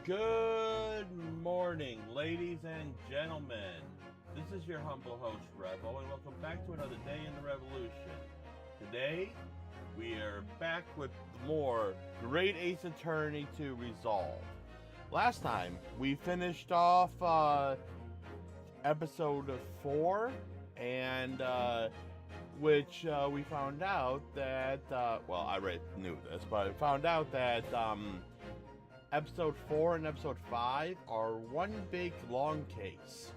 Good morning, ladies and gentlemen. This is your humble host, Revo, and welcome back to another day in the revolution. Today, we are back with more Great Ace Attorney to resolve. Last time, we finished off episode 4, and which we found out that, well, I already knew this, but I found out that episode 4 and episode 5 are one big long case.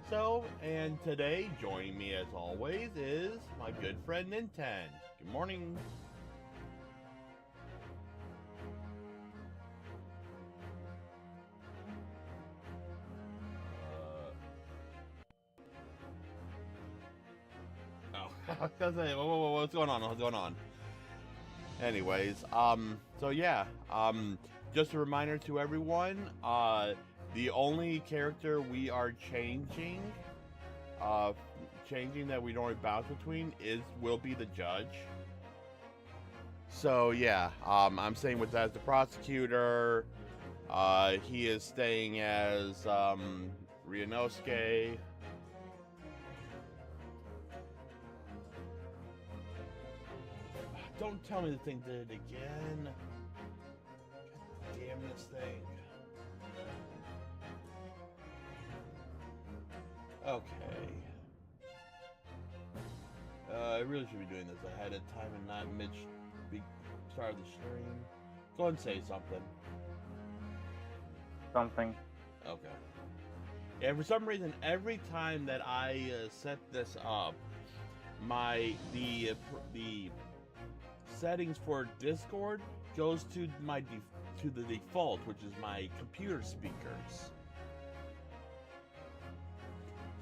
So, and today, joining me as always is my good friend Ninten. Good morning. I was gonna say, what's going on? What's going on? Anyways, so yeah, just a reminder to everyone, the only character we are changing that we don't bounce between will be the judge. So yeah, I'm staying with as the prosecutor. He is staying as Ryunosuke. Don't tell me the thing did it again. God damn this thing. Okay. I really should be doing this ahead of time and not start of the stream. Go ahead and say something. Something. Okay. And for some reason, every time that I set this up, the settings for Discord goes to the default, which is my computer speakers.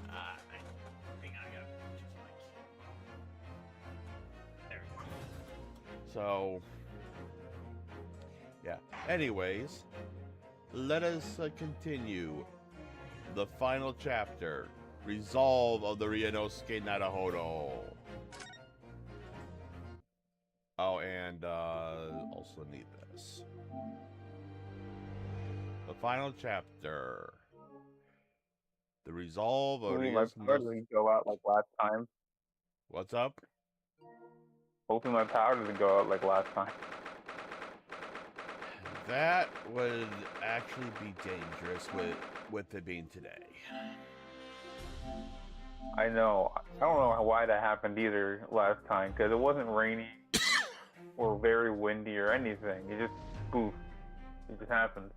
Hang on, I gotta just there we go. So, yeah. Anyways, let us continue the final chapter, Resolve of the Ryunosuke Naruhodo. Oh, and also need this. The final chapter. The resolve of Hopefully my power doesn't go out like last time. What's up? Hopefully my power doesn't go out like last time. That would actually be dangerous with it being today. I know. I don't know why that happened either last time, because it wasn't rainy or very windy or anything. It just poof. It just happened.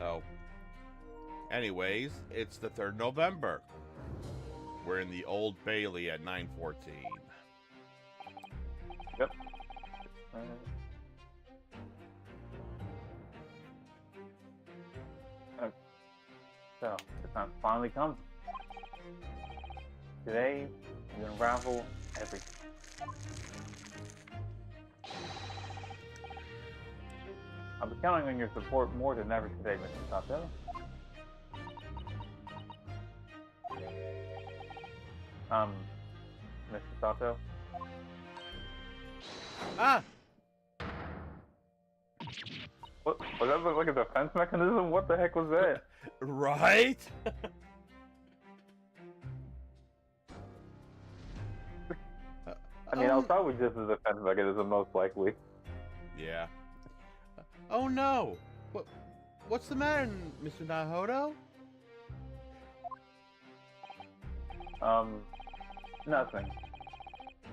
Oh. Anyways, it's the 3rd November. We're in the Old Bailey at 9:14. Yep. So, the time finally comes. Today, we unravel everything. I'll be counting on your support more than ever today, Mr. Sato. Mr. Sato? Ah! What? Was that like a defense mechanism? What the heck was that? Right? I mean, I was probably just a defense mechanism, most likely. Yeah. Oh no! What's the matter, Mr. Naruhodo? Nothing.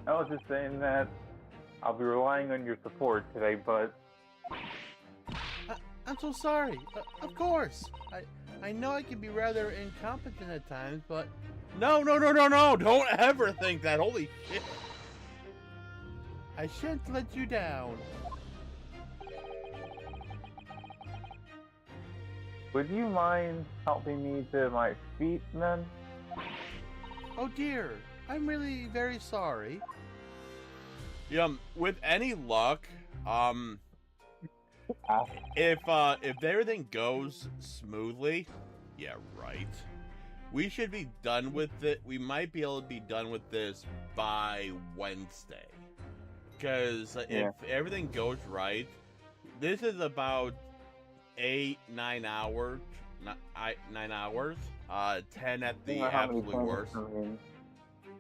I was just saying that I'll be relying on your support today, but... I'm so sorry. Of course. I know I can be rather incompetent at times, but... No! Don't ever think that. Holy shit. I shan't let you down. Would you mind helping me to my feet, then? Oh dear. I'm really very sorry. Yeah, with any luck, if everything goes smoothly, yeah, right. We should be done with it. We might be able to be done with this by Wednesday. Because if everything goes right, This is about 8-9 hours. 9 hours. 10 at the Depending on how many absolute tangents, worst. I mean,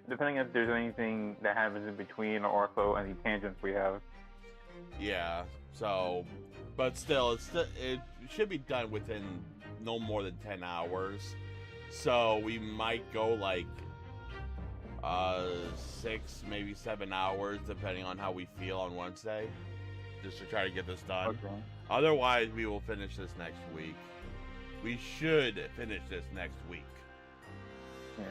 depending if there's anything that happens in between, or also any tangents we have. Yeah. So, but still, it should be done within no more than 10 hours. So we might go like 6, maybe 7 hours, depending on how we feel on Wednesday, just to try to get this done. Okay. Otherwise, we will finish this next week. We should finish this next week. Yeah.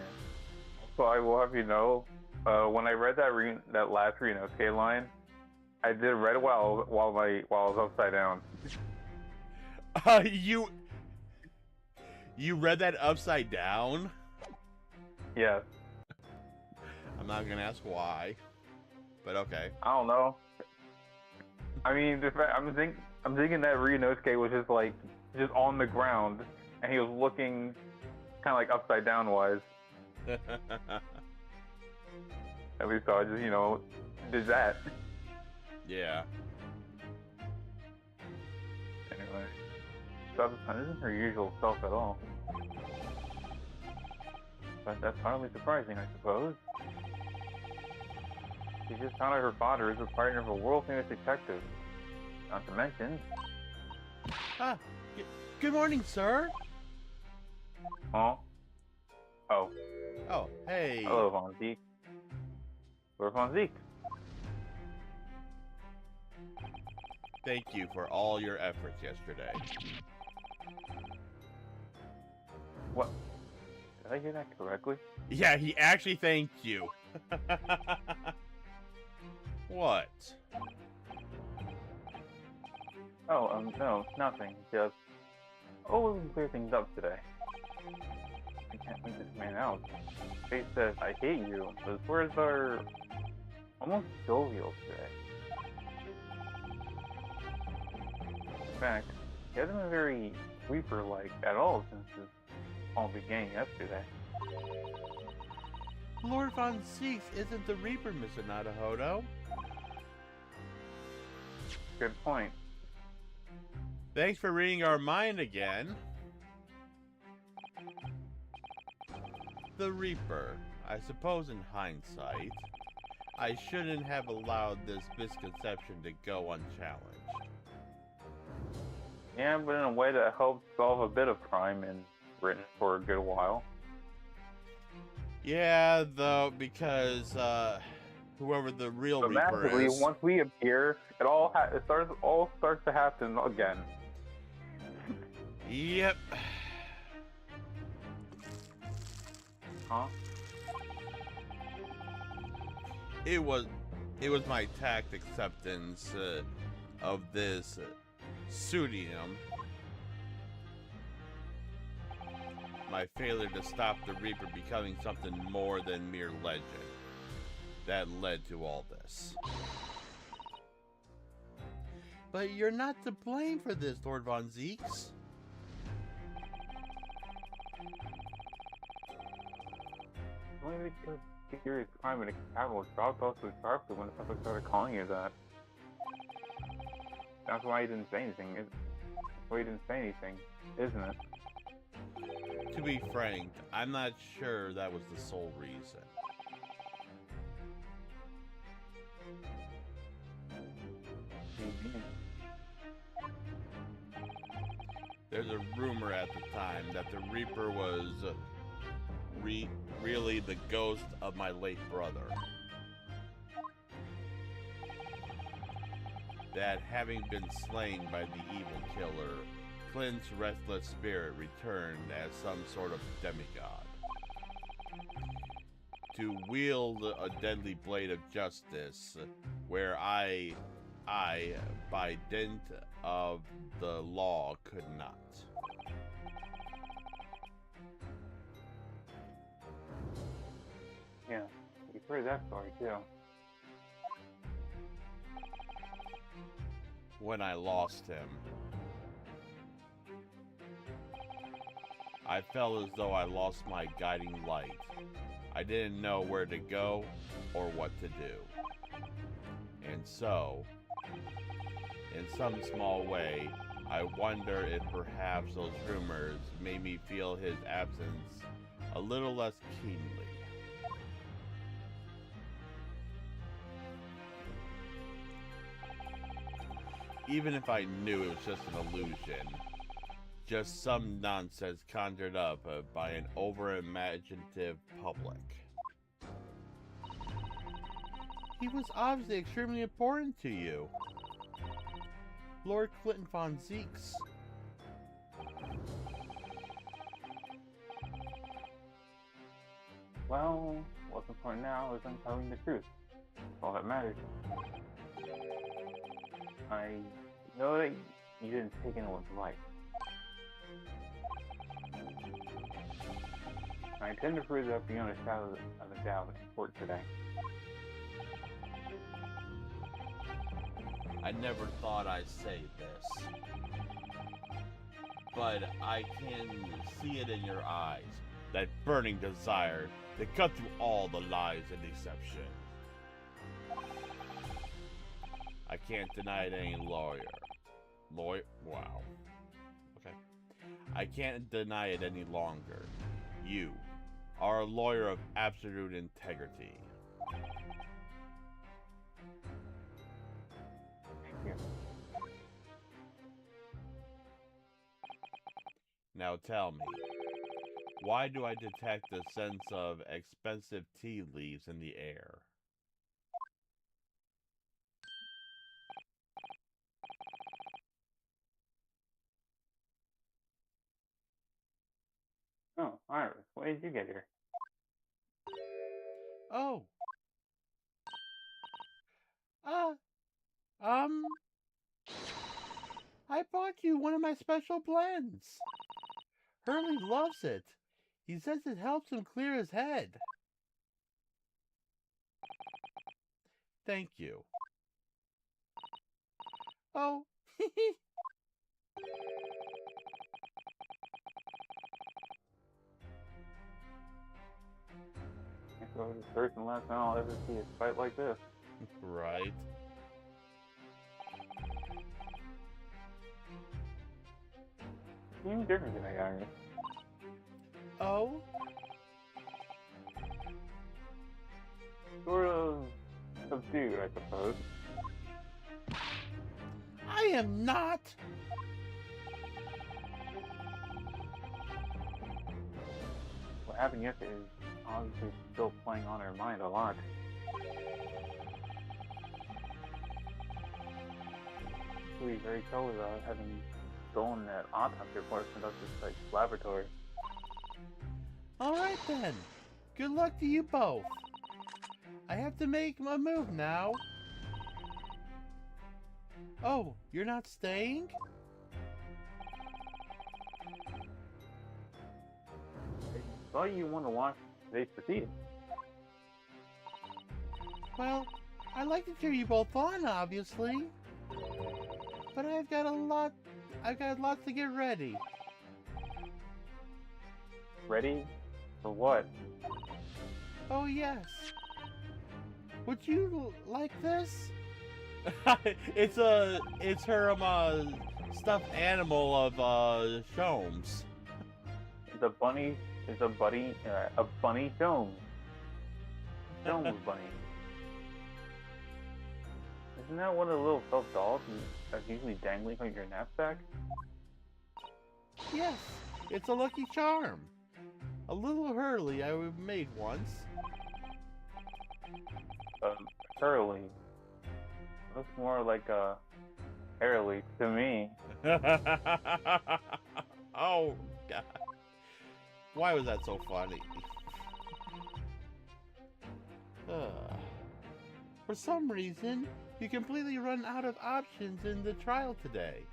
So I will have you know, when I read that last Ryunosuke line, I did read it while I was upside down. You read that upside down? Yes. I'm not gonna ask why, but okay. I don't know. I mean, I'm thinking that Ryunosuke was just on the ground, and he was looking kind of like upside down wise. At least I just did that. Yeah. Anyway, so this isn't her usual self at all. But that's hardly surprising, I suppose. She just found out her father is a partner of a world-famous detective. Not to mention... Good morning, sir. Huh? Oh. Oh, hey. Hello, Von Zeke. We're Von Zeke. Thank you for all your efforts yesterday. What? Did I hear that correctly? Yeah, he actually thanked you. What? Oh, no, nothing. Just... Oh, we can clear things up today. I can't make this man out. Faith says, I hate you. Those words are... almost jovial today. In fact, he hasn't been very Reaper-like at all since this all began yesterday. Lord Von Zeeks isn't the Reaper, Mr. Nadahodo. Good point. Thanks for reading our mind again. The Reaper. I suppose in hindsight, I shouldn't have allowed this misconception to go unchallenged. Yeah, but in a way that helped solve a bit of crime in Britain for a good while. Yeah, though, because whoever the real But Reaper massively, is... once we appear, it all starts to happen again. Yep. Huh? It was my tact acceptance of this pseudonym. My failure to stop the Reaper becoming something more than mere legend that led to all this. But you're not to blame for this, Lord Von Zeeks. Only because serious crime and capital dropped off so sharply when the public started calling you that. That's why he didn't say anything. That's why he didn't say anything, isn't it? To be frank, I'm not sure that was the sole reason. There's a rumor at the time that the Reaper was really the ghost of my late brother. That having been slain by the evil killer, Clint's restless spirit returned as some sort of demigod to wield a deadly blade of justice, where I, by dint of the law, could not. Yeah, you've heard that story too. When I lost him, I felt as though I lost my guiding light. I didn't know where to go or what to do. And so, in some small way, I wonder if perhaps those rumors made me feel his absence a little less keenly. Even if I knew it was just an illusion, just some nonsense conjured up by an over-imaginative public. He was obviously extremely important to you. Lord Clinton von Zeeks. Well, what's important now is I'm telling the truth. That's all that matters. I know that you didn't take anyone's life. I intend to prove that beyond a shadow of a doubt in court today. I never thought I'd say this, but I can see it in your eyes, that burning desire to cut through all the lies and deception. I can't deny it any lawyer. Wow. Okay. I can't deny it any longer. You are a lawyer of absolute integrity. Thank you. Now tell me, why do I detect a sense of expensive tea leaves in the air? Oh, Iris, when did you get here? Oh. I bought you one of my special blends. Hurley loves it. He says it helps him clear his head. Thank you. Oh. So the first and last time I'll ever see a fight like this. Right. Seems different today, Iris. Oh? Sort of subdued, I suppose. I am not. What happened yesterday is obviously still playing on her mind a lot. We're very told about having stolen that autopsy report from Dr. Sykes' laboratory. Alright then. Good luck to you both. I have to make my move now. Oh, you're not staying? I thought you wanted to watch today's proceedings. Well, I'd like to cheer you both on, obviously. But I've got lots to get ready. Ready? For what? Oh yes. Would you like this? it's her stuffed animal of Sholmes. Is a bunny Sholmes. Sholmes bunny. Isn't that one of the little felt dolls that's usually dangling from your knapsack? Yes, it's a Lucky Charm. A little Hurley I made once. Hurley. Looks more like a Hurley to me. Oh, God. Why was that so funny? For some reason, you completely run out of options in the trial today.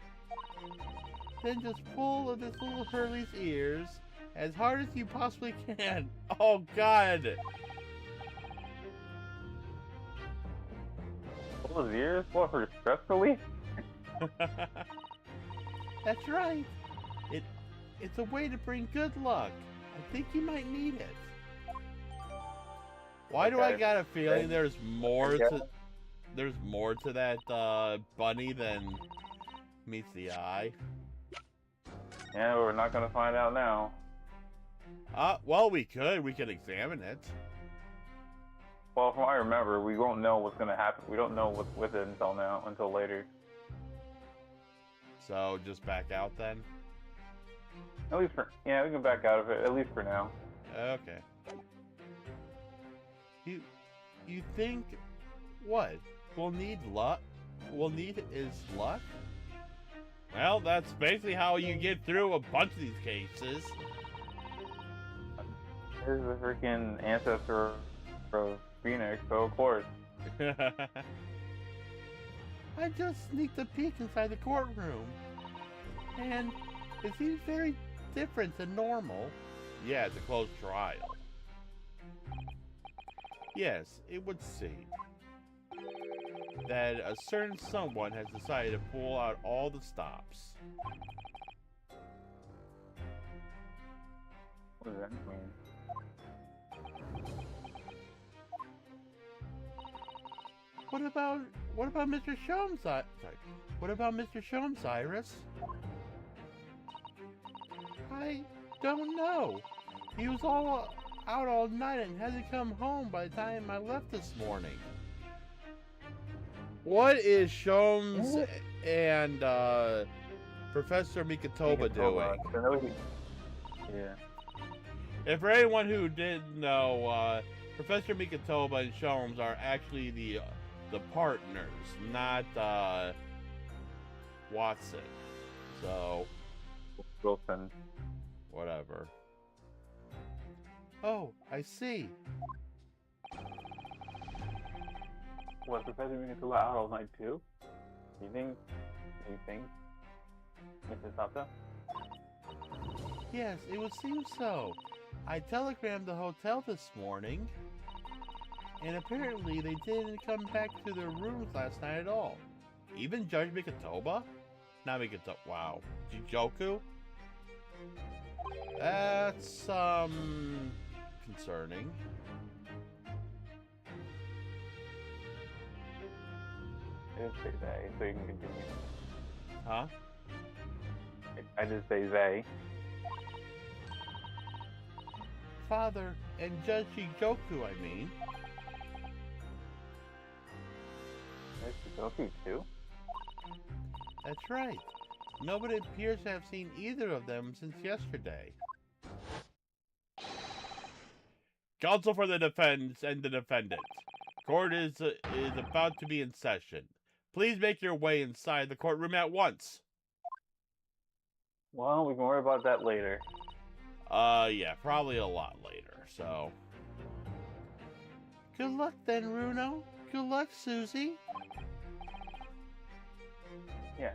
Then just pull of this little Hurley's ears as hard as you possibly can. Oh, God! Pull his ears? What, for stress relief? That's right. It's a way to bring good luck. I think you might need it. Why do I got a feeling there's more to that bunny than meets the eye. Yeah, we're not gonna find out now. Well, we could examine it. Well, from what I remember, we won't know what's gonna happen. We don't know what's with it until later. So just back out then. At least we can back out of it, at least for now. Okay. You think what? We'll need luck? We'll need is luck? Well, that's basically how you get through a bunch of these cases. There's the freaking ancestor of Phoenix, so of course. I just sneaked a peek inside the courtroom, and it seems very different than normal. Yeah, it's a closed trial. Yes, it would seem that a certain someone has decided to pull out all the stops. What does that mean? What about Mr. Sholmes? Sorry. What about Mr. Sholmes, Iris? I don't know. He was out all night and hasn't come home by the time I left this morning. What is Sholmes and Professor Mikatoba doing? Yeah. And for anyone who didn't know, Professor Mikatoba and Sholmes are actually the partners, not Watson. So Wilson. Whatever. Oh, I see. What, Professor Mikatoba out all night too? You think? Mrs. Sato? Yes, it would seem so. I telegrammed the hotel this morning, and apparently they didn't come back to their rooms last night at all. Even Judge Mikatoba? Not Mikatoba, wow. Jijoku? That's, concerning. I just say they, so you can continue. Huh? I just say they. Father and Judge Jijoku, I mean. There's Shigoku too? That's right. Nobody appears to have seen either of them since yesterday. Counsel for the defense and the defendant. Court is about to be in session. Please make your way inside the courtroom at once. Well, we can worry about that later. Yeah, probably a lot later, so. Good luck then, Runo. Good luck, Susie. Yeah.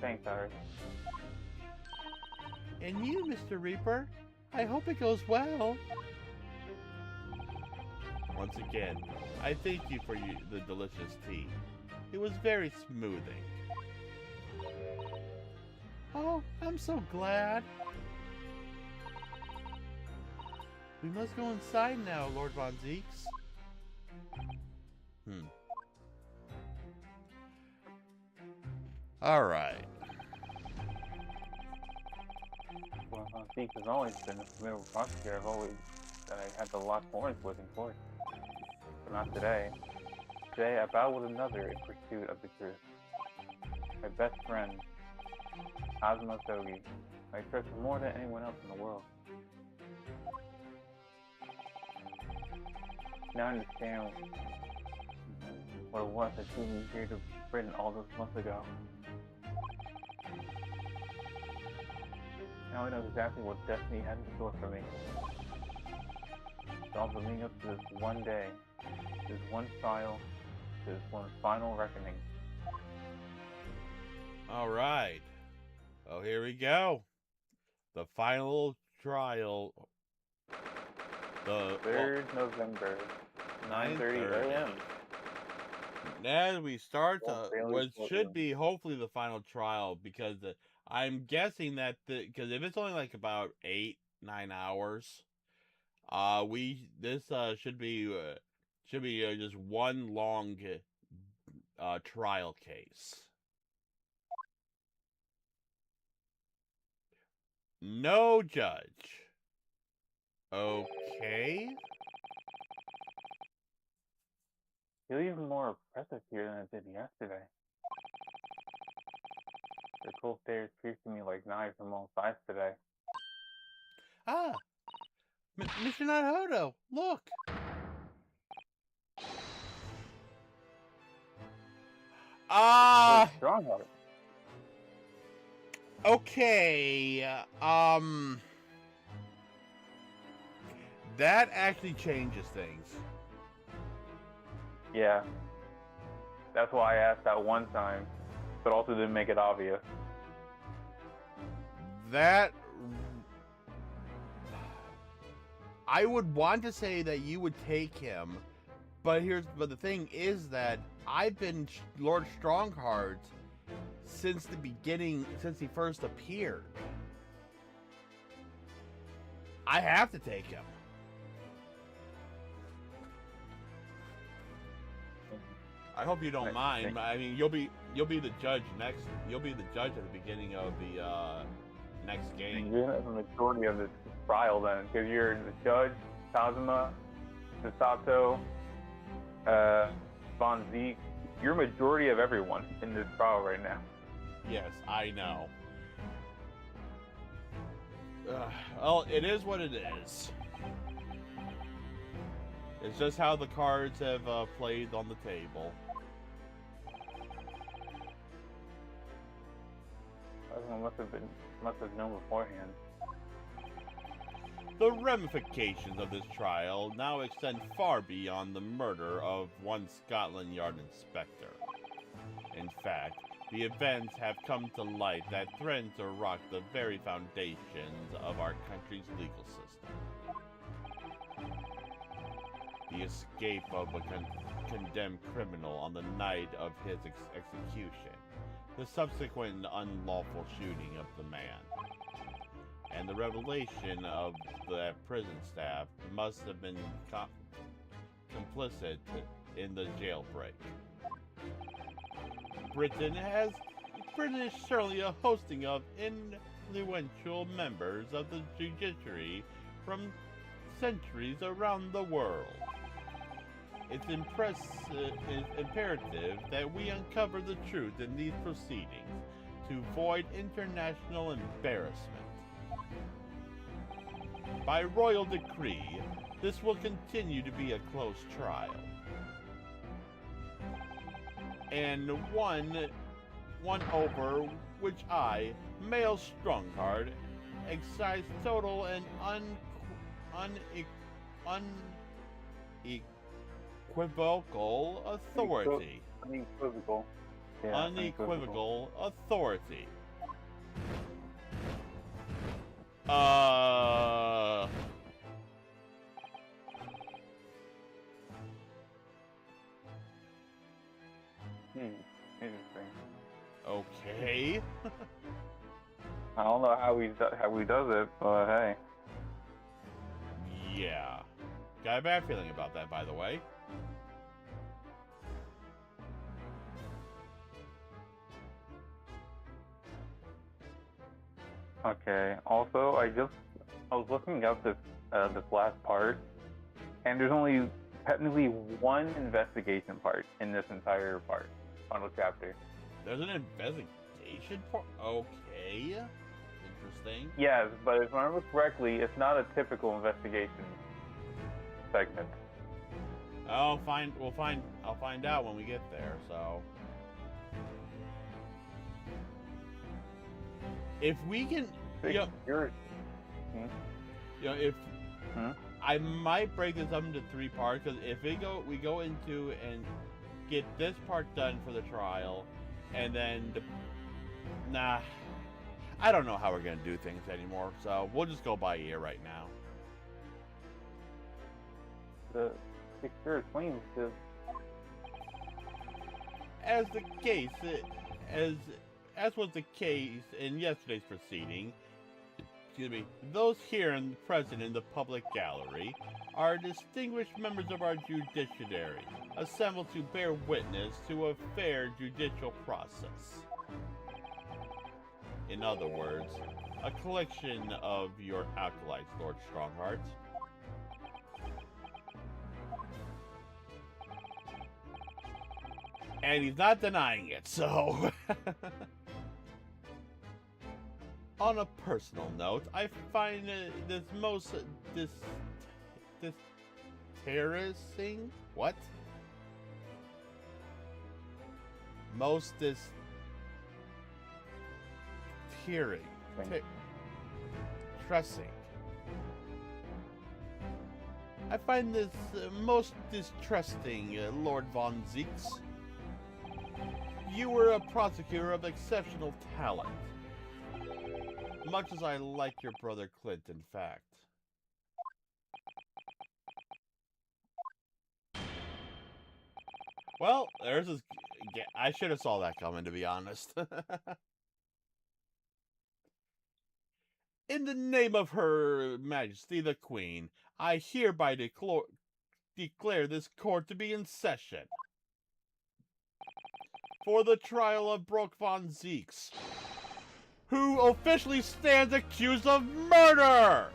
Thanks, Iris. And you, Mr. Reaper. I hope it goes well. Once again, I thank you for the delicious tea. It was very smoothing. Oh, I'm so glad. We must go inside now, Lord Von Zeeks. Alright. Well, Zeke has always been a formidable prosecutor. I've always had to lock horns with in court. But not today. Today, I bow with another in pursuit of the truth. My best friend, Azuma Sogi. I trust more than anyone else in the world. Now I understand what it was that drew me here to Britain all those months ago. Now I know exactly what destiny had in store for me. It's all leading up to this one day, this one trial, this one final reckoning. Alright. Oh, here we go. The final trial. The 3rd November, 9:30 a.m. As we start what Bailey's should be hopefully the final trial, because I'm guessing that because if it's only like about 8-9 hours, this should be just one long trial case. No judge. Okay. Feels even more oppressive here than it did yesterday. The cold stairs piercing me like knives from all sides today. Ah, Mr. Naruto, look. Ah, Strongheart. okay. That actually changes things. Yeah. That's why I asked that one time, but also didn't make it obvious. That I would want to say that you would take him, but the thing is that I've been Lord Strongheart since the beginning, since he first appeared. I have to take him. I hope you don't mind. I mean, you'll be the judge next. You'll be the judge at the beginning of the next game. You're the majority of this trial then, because you're the judge, Kazuma, Misato, Von Zeke. You're majority of everyone in this trial right now. Yes, I know. Well, it is what it is. It's just how the cards have played on the table. Everyone must have known beforehand. The ramifications of this trial now extend far beyond the murder of one Scotland Yard inspector. In fact, the events have come to light that threaten to rock the very foundations of our country's legal system. The escape of a condemned criminal on the night of his execution, the subsequent unlawful shooting of the man, and the revelation of the prison staff must have been complicit in the jailbreak. Britain is certainly a hosting of influential members of the judiciary from centuries around the world. It's imperative that we uncover the truth in these proceedings to avoid international embarrassment. By royal decree, this will continue to be a close trial. And one over which I, Male Strongheart, exercise total and unequivocal authority. Unequivocal. Yeah, Unequivocal authority. Interesting. Okay. I don't know how he does it, but hey. Yeah. Got a bad feeling about that, by the way. Okay. Also, I was looking up this last part, and there's only technically one investigation part in this entire final chapter. There's an investigation part? Okay. Interesting. Yes, but if I remember correctly, it's not a typical investigation segment. I'll find out when we get there, so. If we can, I might break this up into 3 parts, because if we go into and get this part done for the trial, and then I don't know how we're gonna do things anymore, so we'll just go by ear right now. The secure claims to. As was the case in yesterday's proceeding, those here and present in the public gallery are distinguished members of our judiciary, assembled to bear witness to a fair judicial process. In other words, a collection of your acolytes, Lord Strongheart. And he's not denying it, so... On a personal note, I find this most... this terracing? What? Most tearing. Tressing. I find this most distrusting, Lord Von Zeeks. You were a prosecutor of exceptional talent. Much as I like your brother Clint, in fact. Well, there's his... I should have saw that coming, to be honest. In the name of Her Majesty the Queen, I hereby declare this court to be in session. For the trial of Brooke Von Zeeks, who officially stands accused of murder!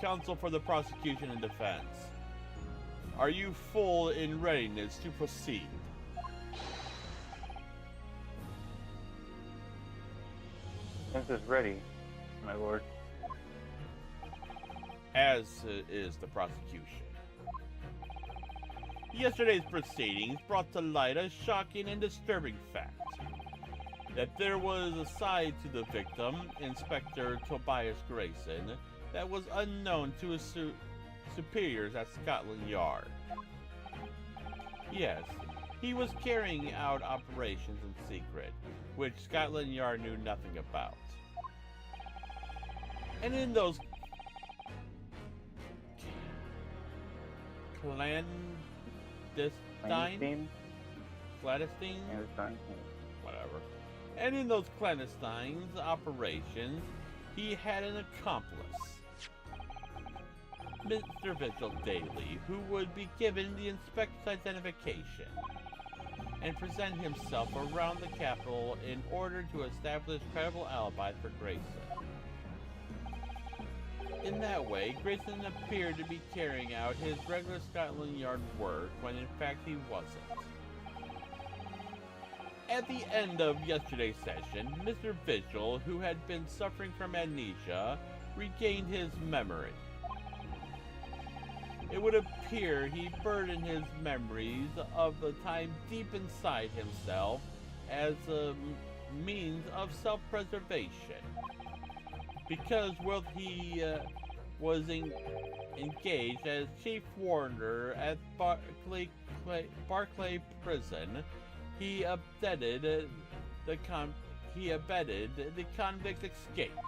Counsel for the prosecution and defense, are you full in readiness to proceed? This is ready, my lord. As is the prosecution. Yesterday's proceedings brought to light a shocking and disturbing fact. That there was a side to the victim, Inspector Tobias Grayson, that was unknown to his superiors at Scotland Yard. Yes, he was carrying out operations in secret, which Scotland Yard knew nothing about. And in those clandestine? Whatever. And in those clandestine operations, he had an accomplice, Mr. Vigil Daly, who would be given the inspector's identification and present himself around the capital in order to establish credible alibi for Grayson. In that way, Grayson appeared to be carrying out his regular Scotland Yard work when in fact he wasn't. At the end of yesterday's session, Mr. Vigil, who had been suffering from amnesia, regained his memory. It would appear he burdened his memories of the time deep inside himself as a means of self-preservation. Because while he was engaged as chief warder at Barclay Prison, he abetted the convict's escape.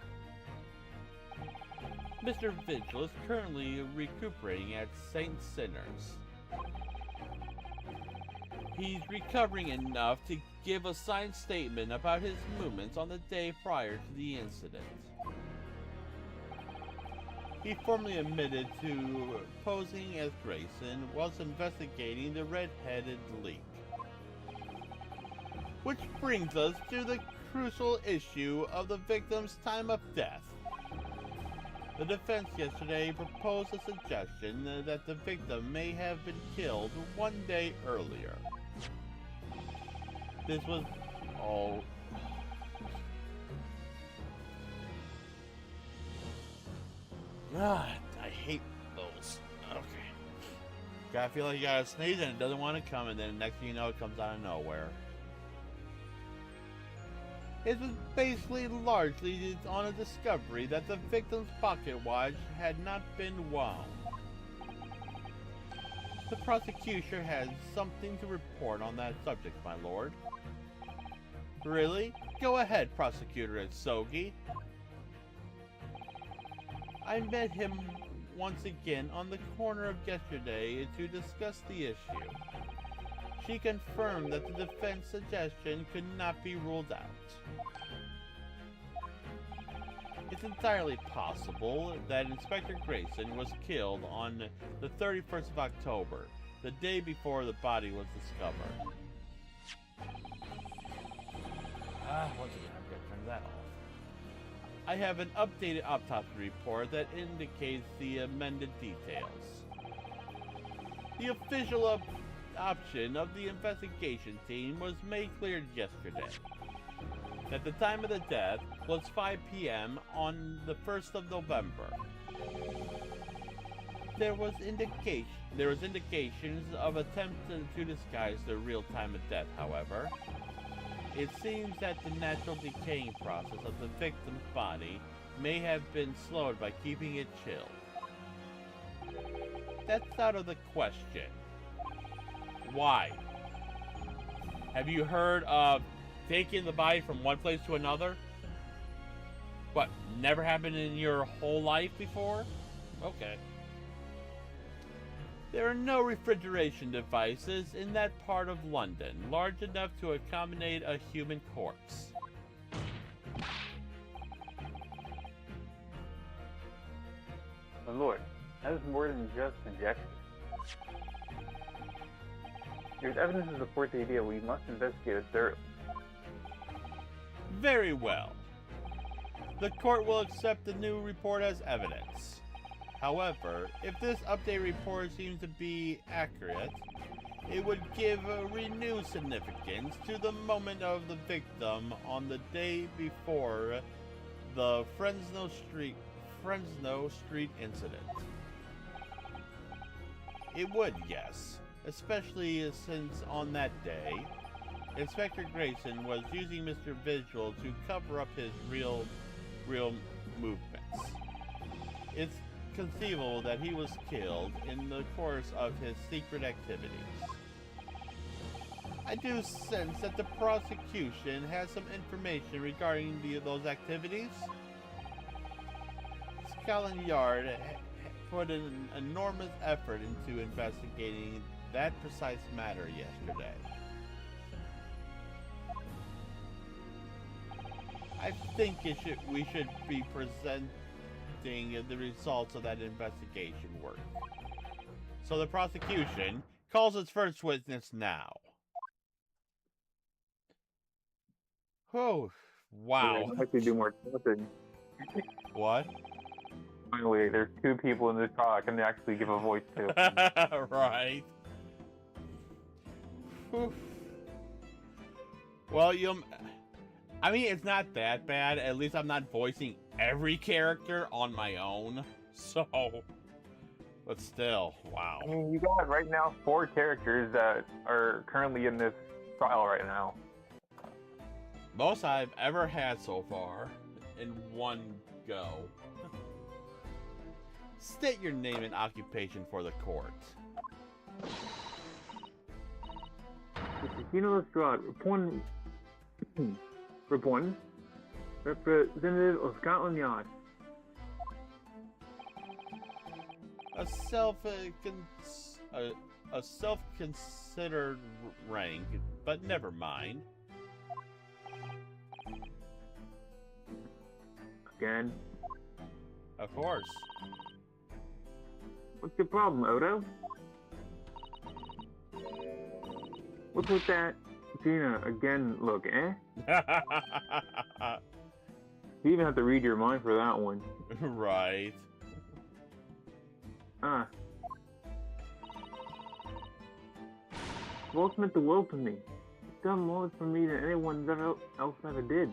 Mr. Vigil is currently recuperating at St. Sinners. He's recovering enough to give a signed statement about his movements on the day prior to the incident. He formally admitted to posing as Grayson whilst investigating the red-headed leak. Which brings us to the crucial issue of the victim's time of death. The defense yesterday proposed a suggestion that the victim may have been killed one day earlier. This was all... God, I hate those. Okay. Gotta feel like you gotta sneeze and it doesn't want to come, and then next thing you know it comes out of nowhere. It was basically largely on a discovery that the victim's pocket watch had not been wound. The prosecution has something to report on that subject, my lord. Really? Go ahead, Prosecutor Sogi. I met him once again on the corner of yesterday to discuss the issue. She confirmed that the defense suggestion could not be ruled out. It's entirely possible that Inspector Grayson was killed on the 31st of October, the day before the body was discovered. Once again, I'm gonna turn that off. I have an updated autopsy report that indicates the amended details. The official option of the investigation team was made clear yesterday that the time of the death was 5 p.m. on the 1st of November. There was indications of attempts to disguise the real time of death, however. It seems that the natural decaying process of the victim's body may have been slowed by keeping it chilled. That's out of the question. Why? Have you heard of taking the body from one place to another? What, never happened in your whole life before? Okay. There are no refrigeration devices in that part of London large enough to accommodate a human corpse. My lord, that is more than just conjecture. There's evidence to support the idea we must investigate it thoroughly. Very well. The court will accept the new report as evidence. However, if this update report seems to be accurate, it would give a renewed significance to the moment of the victim on the day before the Fresno Street incident. It would, yes, especially since on that day, Inspector Grayson was using Mr. Visual to cover up his real movements. It's conceivable that he was killed in the course of his secret activities. I do sense that the prosecution has some information regarding those activities. Scotland Yard put an enormous effort into investigating that precise matter yesterday. I think we should be presenting the results of that investigation work. So the prosecution calls its first witness now. Oh, wow. I have to do more talking. What? Finally, there's two people in this trial I can actually give a voice to. Right. Whew. Well, I mean, it's not that bad. At least I'm not voicing every character on my own. So, but still, wow. I mean, you got right now 4 characters that are currently in this trial right now. Most I've ever had so far in one go. State your name and occupation for the court. Casino Lestrade, Report, representative of Scotland Yard. A self-considered rank, but never mind. Again. Of course. What's your problem, Odo? What's with that Gina again look, eh? You even have to read your mind for that one. Right. Wolf meant the world to me. It's done more for me than anyone else ever did.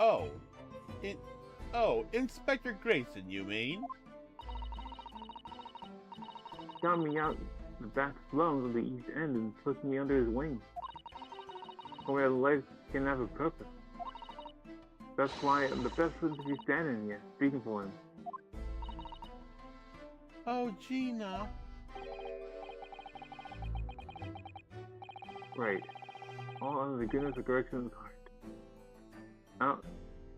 Oh, Inspector Grayson, you mean? Got me out the back slums of the East End and took me under his wing. Where life can have a purpose. That's why I'm the best person to be standing here, speaking for him. Oh, Gina. Right. All under the goodness of Gregson's heart.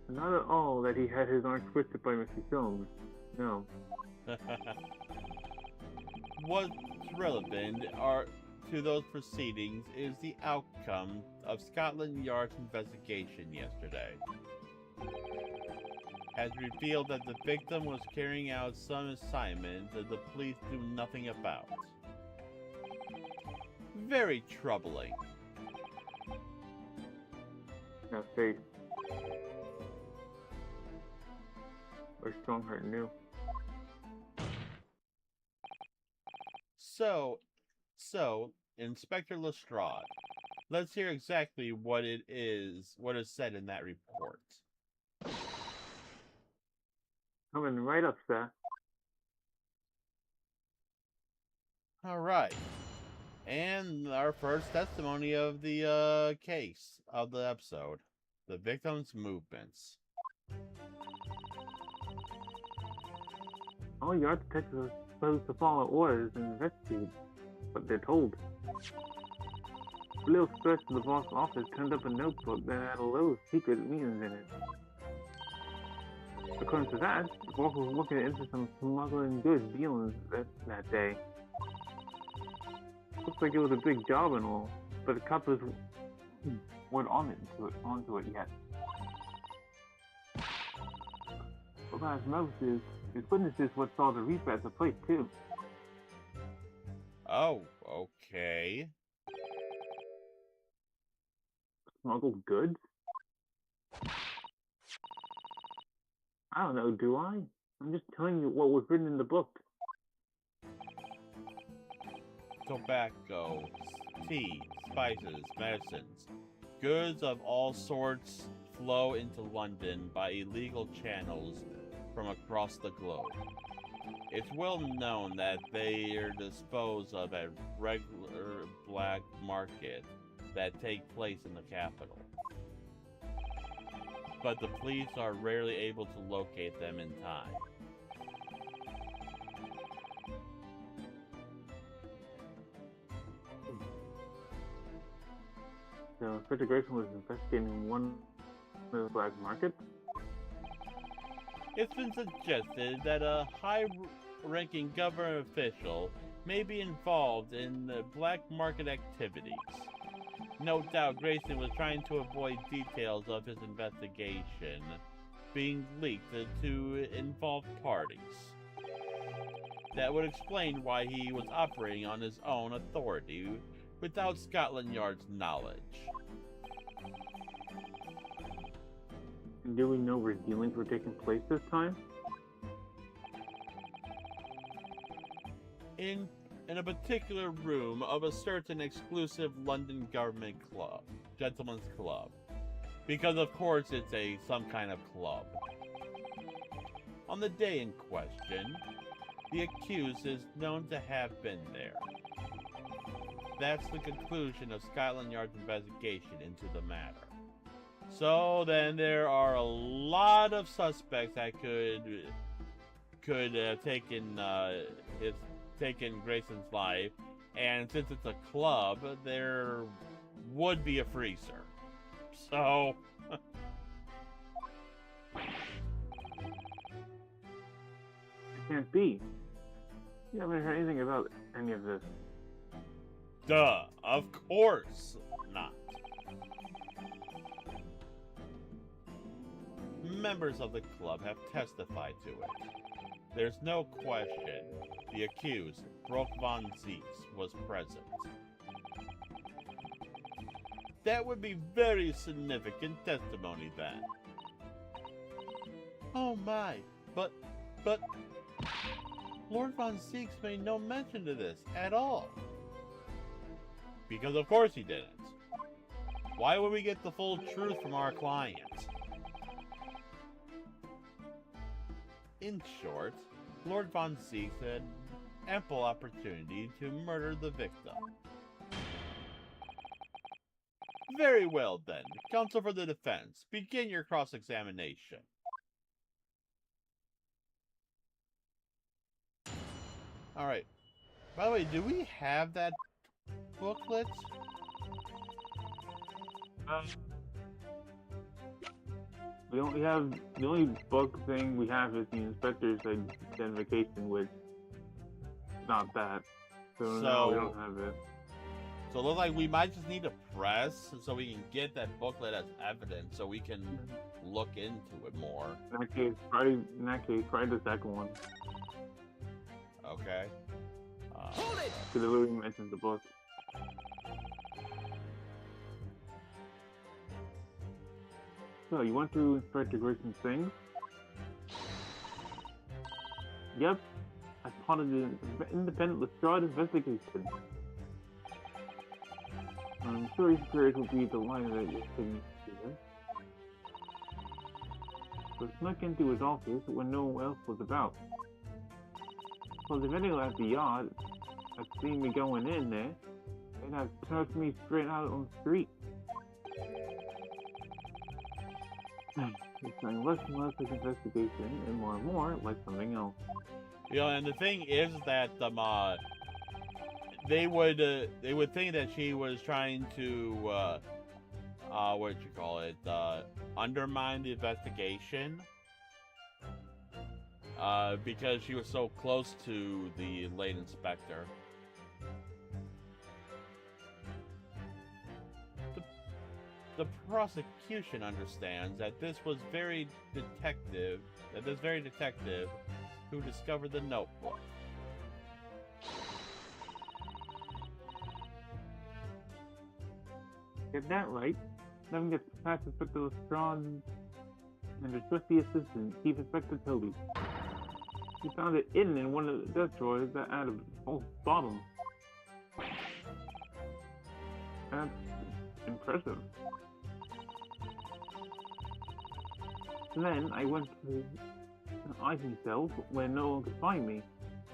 Not at all that he had his arm twisted by Mr. Jones. No. What's relevant to those proceedings is the outcome of Scotland Yard's investigation yesterday. Has revealed that the victim was carrying out some assignment that the police knew nothing about. Very troubling. That face. Or Stoneheart knew. So, Inspector Lestrade, let's hear exactly what is said in that report. Coming right up, sir. All right. And our first testimony of the case of the episode, the victim's movements. All your detectives are supposed to follow orders and investigate what they're told. A little search of the boss office turned up a notebook that had a load of secret meetings in it. According to that, the boss was looking into some smuggling goods dealings that day. Looks like it was a big job and all, but the coppers weren't onto it yet. What I've noticed is witnesses what saw the reaper at the place too. Oh, okay. Smuggled goods? I don't know, do I? I'm just telling you what was written in the book. Tobacco, tea, spices, medicines. Goods of all sorts flow into London by illegal channels from across the globe. It's well known that they are disposed of at regular black market that take place in the capital. But the police are rarely able to locate them in time. So, Inspector Grayson was investigating one of the black markets. It's been suggested that a high-ranking government official may be involved in the black market activities. No doubt Grayson was trying to avoid details of his investigation being leaked to involved parties. That would explain why he was operating on his own authority without Scotland Yard's knowledge. Do we know where dealings were taking place this time? In a particular room of a certain exclusive London government club, gentleman's club, because of course it's some kind of club. On the day in question, the accused is known to have been there. That's the conclusion of Scotland Yard's investigation into the matter. So then there are a lot of suspects that could have taken Grayson's life, and since it's a club, there would be a freezer. So It can't be. You haven't heard anything about any of this. duh, of course not. Members of the club have testified to it. There's no question the accused, Brooke von Zieks, was present. That would be very significant testimony then. Oh my, but Lord von Zieks made no mention to this at all. Because of course he didn't. Why would we get the full truth from our client? In short, Lord von Zieks had ample opportunity to murder the victim. Very well then, counsel for the defense, begin your cross-examination. Alright. By the way, do we have that booklet? We only have the only book thing we have is the inspector's identification, which is not that. So no, we don't have it. So it looks like we might just need to press so we can get that booklet as evidence, so we can look into it more. In that case, try the second one. Okay. Hold it! Because it literally mentions the book. So, you went through Inspector Grayson's things? Yep. I part of the independent Lestrade investigation. I'm sure his superiors will be delighted at your signature. So I snuck into his office when no one else was about. Well, if anyone at the yard had seen me going in there, they'd have turned me straight out on the street. It's getting less and less like investigation, and more like something else. You know, and the thing is that they would think that she was trying to what you call it, undermine the investigation, because she was so close to the late inspector. The prosecution understands that this very detective who discovered the notebook. Get that right. Nothing gets past Inspector Lestrade and his trusty assistant, Chief Inspector Toby. He found it hidden in one of the desk drawers that had a false bottom. That's impressive. Then I went to Ivy's cell where no one could find me,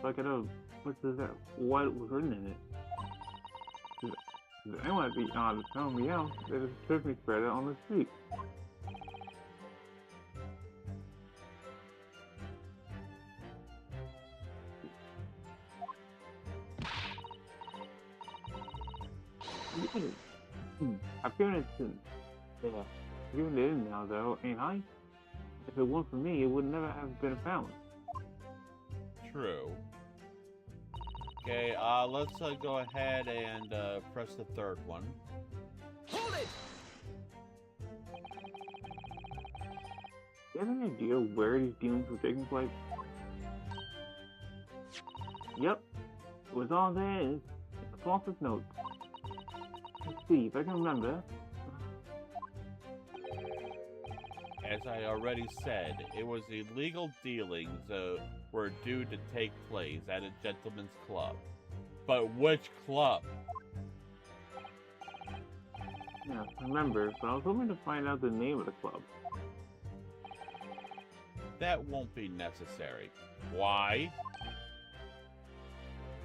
so I could have what was written in it. If anyone at the yard found me out, they just took me straight out on the street. I've given it in now, though, ain't I? If it weren't for me, it would never have been found. True. Okay, let's go ahead and press the third one. Hold it! Do you have any idea where these dealings were taking place? Yep, it was all there in the Foster's notes. Let's see if I can remember. As I already said, it was illegal dealings were due to take place at a gentleman's club. But which club? Yeah, I remember, but I was hoping to find out the name of the club. That won't be necessary. Why?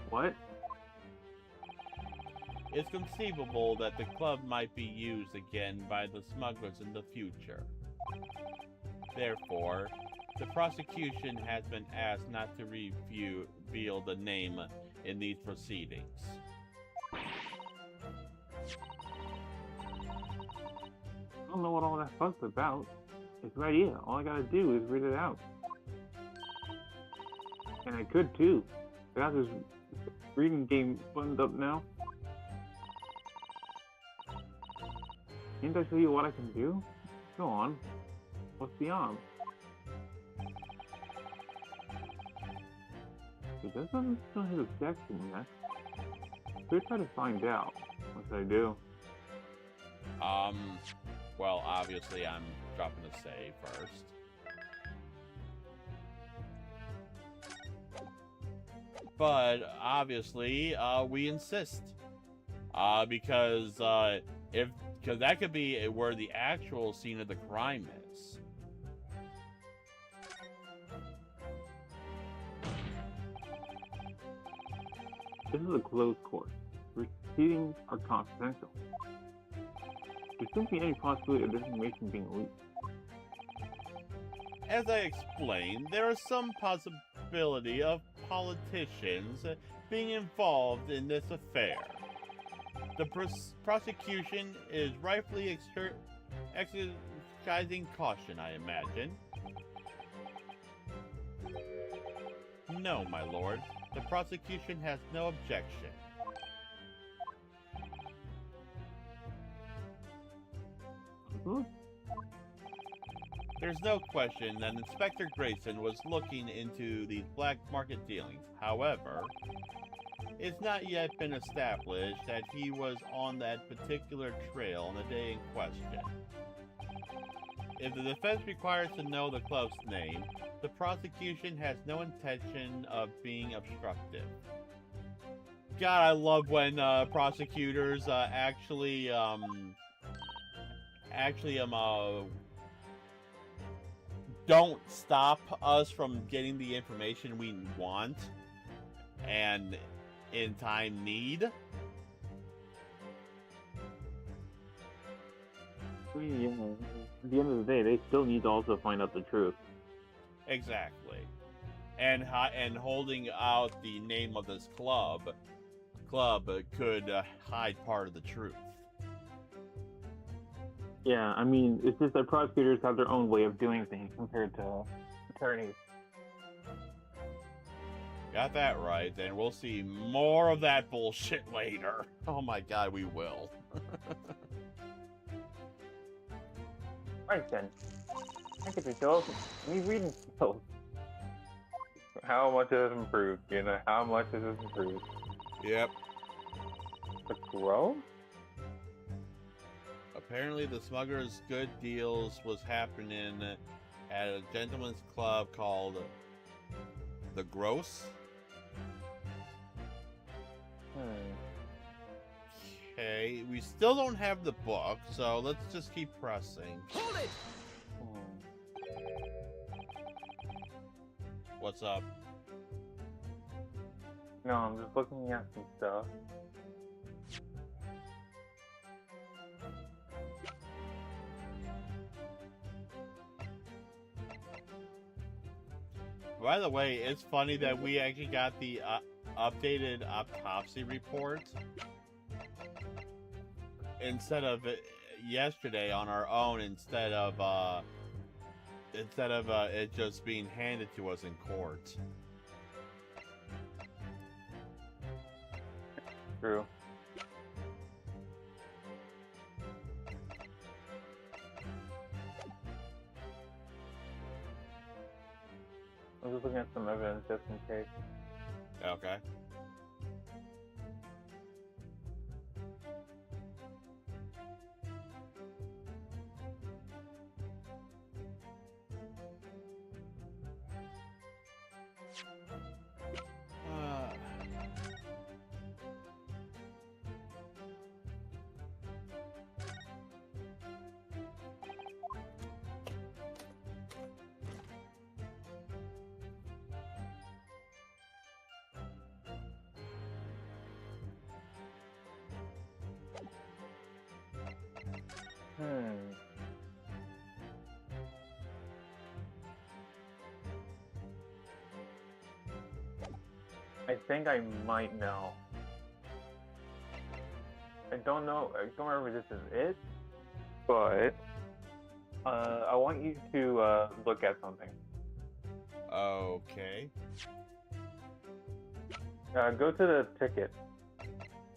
What? It's conceivable that the club might be used again by the smugglers in the future. Therefore, the prosecution has been asked not to reveal the name in these proceedings. I don't know what all that fuss is about. It's right here. All I gotta do is read it out. And I could too. I got this reading game buttoned up now. Can't I show you what I can do? Go on. What's the arm? It doesn't show his objection yet. Should try to find out. What should I do? Well, obviously I'm dropping a save first. But obviously, we insist. Because that could be where the actual scene of the crime is. This is a closed court. Proceedings are confidential. There shouldn't be any possibility of this information being leaked. As I explained, there is some possibility of politicians being involved in this affair. The prosecution is rightfully exercising caution, I imagine. No, my lord. The prosecution has no objection. There's no question that Inspector Grayson was looking into these black market dealings. However, it's not yet been established that he was on that particular trail on the day in question. If the defense requires to know the club's name, the prosecution has no intention of being obstructive. God, I love when prosecutors actually don't stop us from getting the information we want and in time need. I mean, yeah, at the end of the day, they still need to also find out the truth. Exactly. And holding out the name of this club could hide part of the truth. Yeah, I mean, it's just that prosecutors have their own way of doing things compared to attorneys. Got that right, and we'll see more of that bullshit later. Oh my god, we will. Right then. I get to show me reading skills. How much has it improved? You know, how much has it improved? Yep. The grow? Apparently the Smuggler's Good Deals was happening at a gentleman's club called The Gross. Okay, we still don't have the book, so let's just keep pressing. Hold it! What's up? No, I'm just looking at some stuff. By the way, it's funny that we actually got the updated autopsy report instead of yesterday on our own, instead of it just being handed to us in court. True. I'm just looking at some evidence just in case. Okay. I think I might know. I don't know. I don't remember if this is it, but I want you to look at something. Okay. Go to the ticket,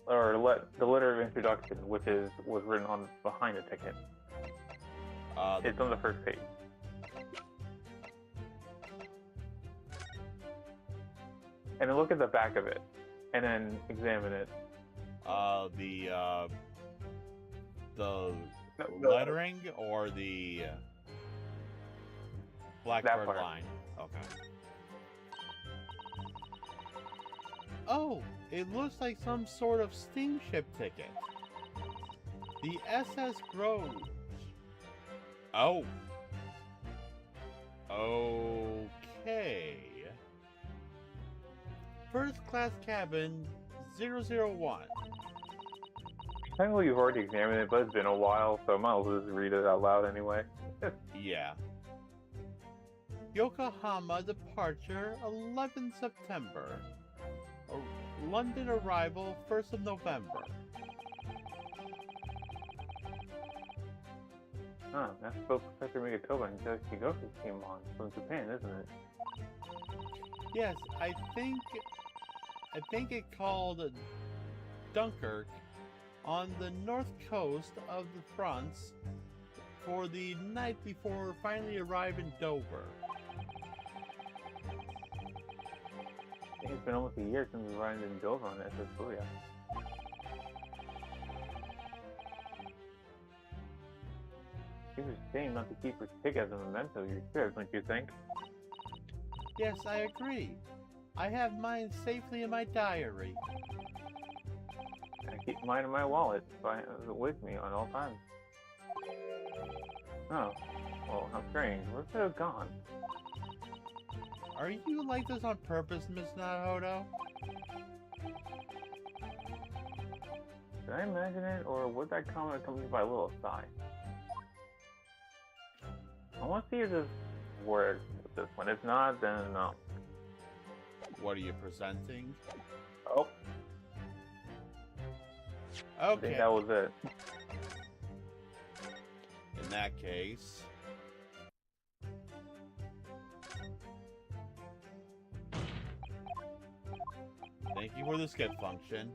or the letter of introduction, which was written on behind the ticket. It's on the first page. And then look at the back of it, and then examine it. The No, lettering or the blackbird part. line? Okay. Oh, it looks like some sort of steamship ticket. The SS Groves. Oh. Okay. First class cabin 001. Technically, you've already examined it, but it's been a while, so I might as well just read it out loud anyway. Yeah. Yokohama departure 11 September. London arrival 1st of November. Huh, that's both Professor Megatoba and Judge Shigoku came on from Japan, isn't it? Yes, I think it called Dunkirk on the north coast of the France for the night before finally arriving in Dover. I think it's been almost a year since we arrived in Dover on SS Booyah. It's a shame not to keep her ticket as a memento of your trip, don't you think? Yes, I agree. I have mine safely in my diary. I keep mine in my wallet with me on all times. Oh, well, how strange. Where could it have gone? Are you like this on purpose, Miss Naruto? Did I imagine it, or was that comment accompanied by a little sigh? I want to see if this works with this one. If not, then no. What are you presenting? Oh, I think Okay. that was it. In that case... Thank you for the skip function.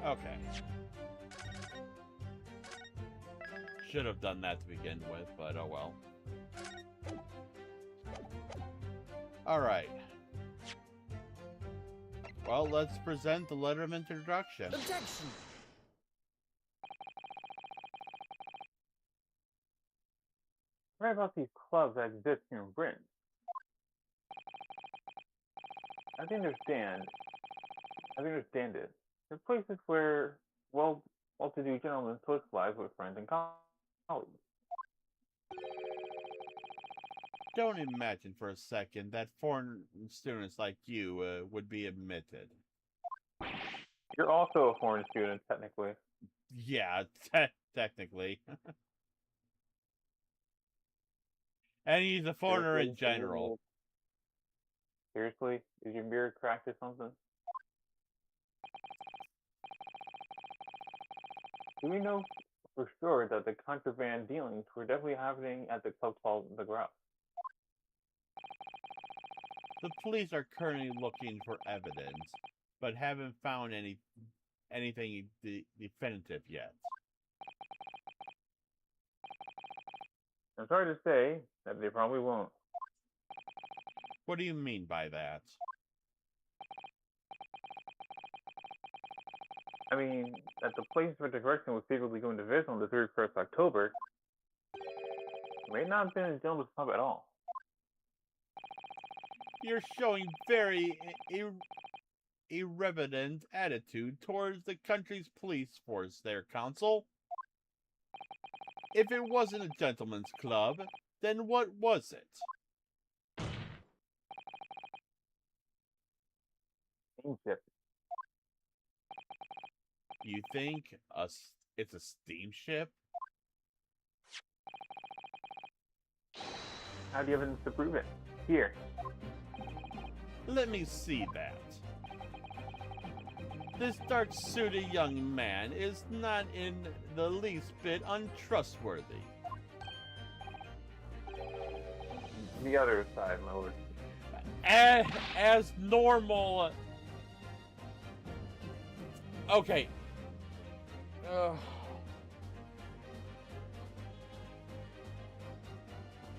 Okay. Should have done that to begin with, but oh well. Alright. Well, let's present the letter of introduction. Objection! What about these clubs that exist here in Britain? I think understand it. They're places where well-to-do gentlemen socialize with friends and colleagues. Don't imagine for a second that foreign students like you would be admitted. You're also a foreign student, technically. Yeah, technically. And he's a foreigner in general. Seriously? Is your mirror cracked or something? Do we know for sure that the contraband dealings were definitely happening at the club called The Grouse? The police are currently looking for evidence, but haven't found anything definitive yet. I'm sorry to say that they probably won't. What do you mean by that? I mean, that the place for direction was secretly going to visit on the 31st October may not have been a gentleman's club at all. You're showing very irreverent attitude towards the country's police force there, Counsel. If it wasn't a gentleman's club, then what was it? Steamship. You think it's a steamship? How do you have evidence to prove it? Here. Let me see that. This dark-suited young man is not in the least bit untrustworthy. The other side, my lord. As normal... Okay.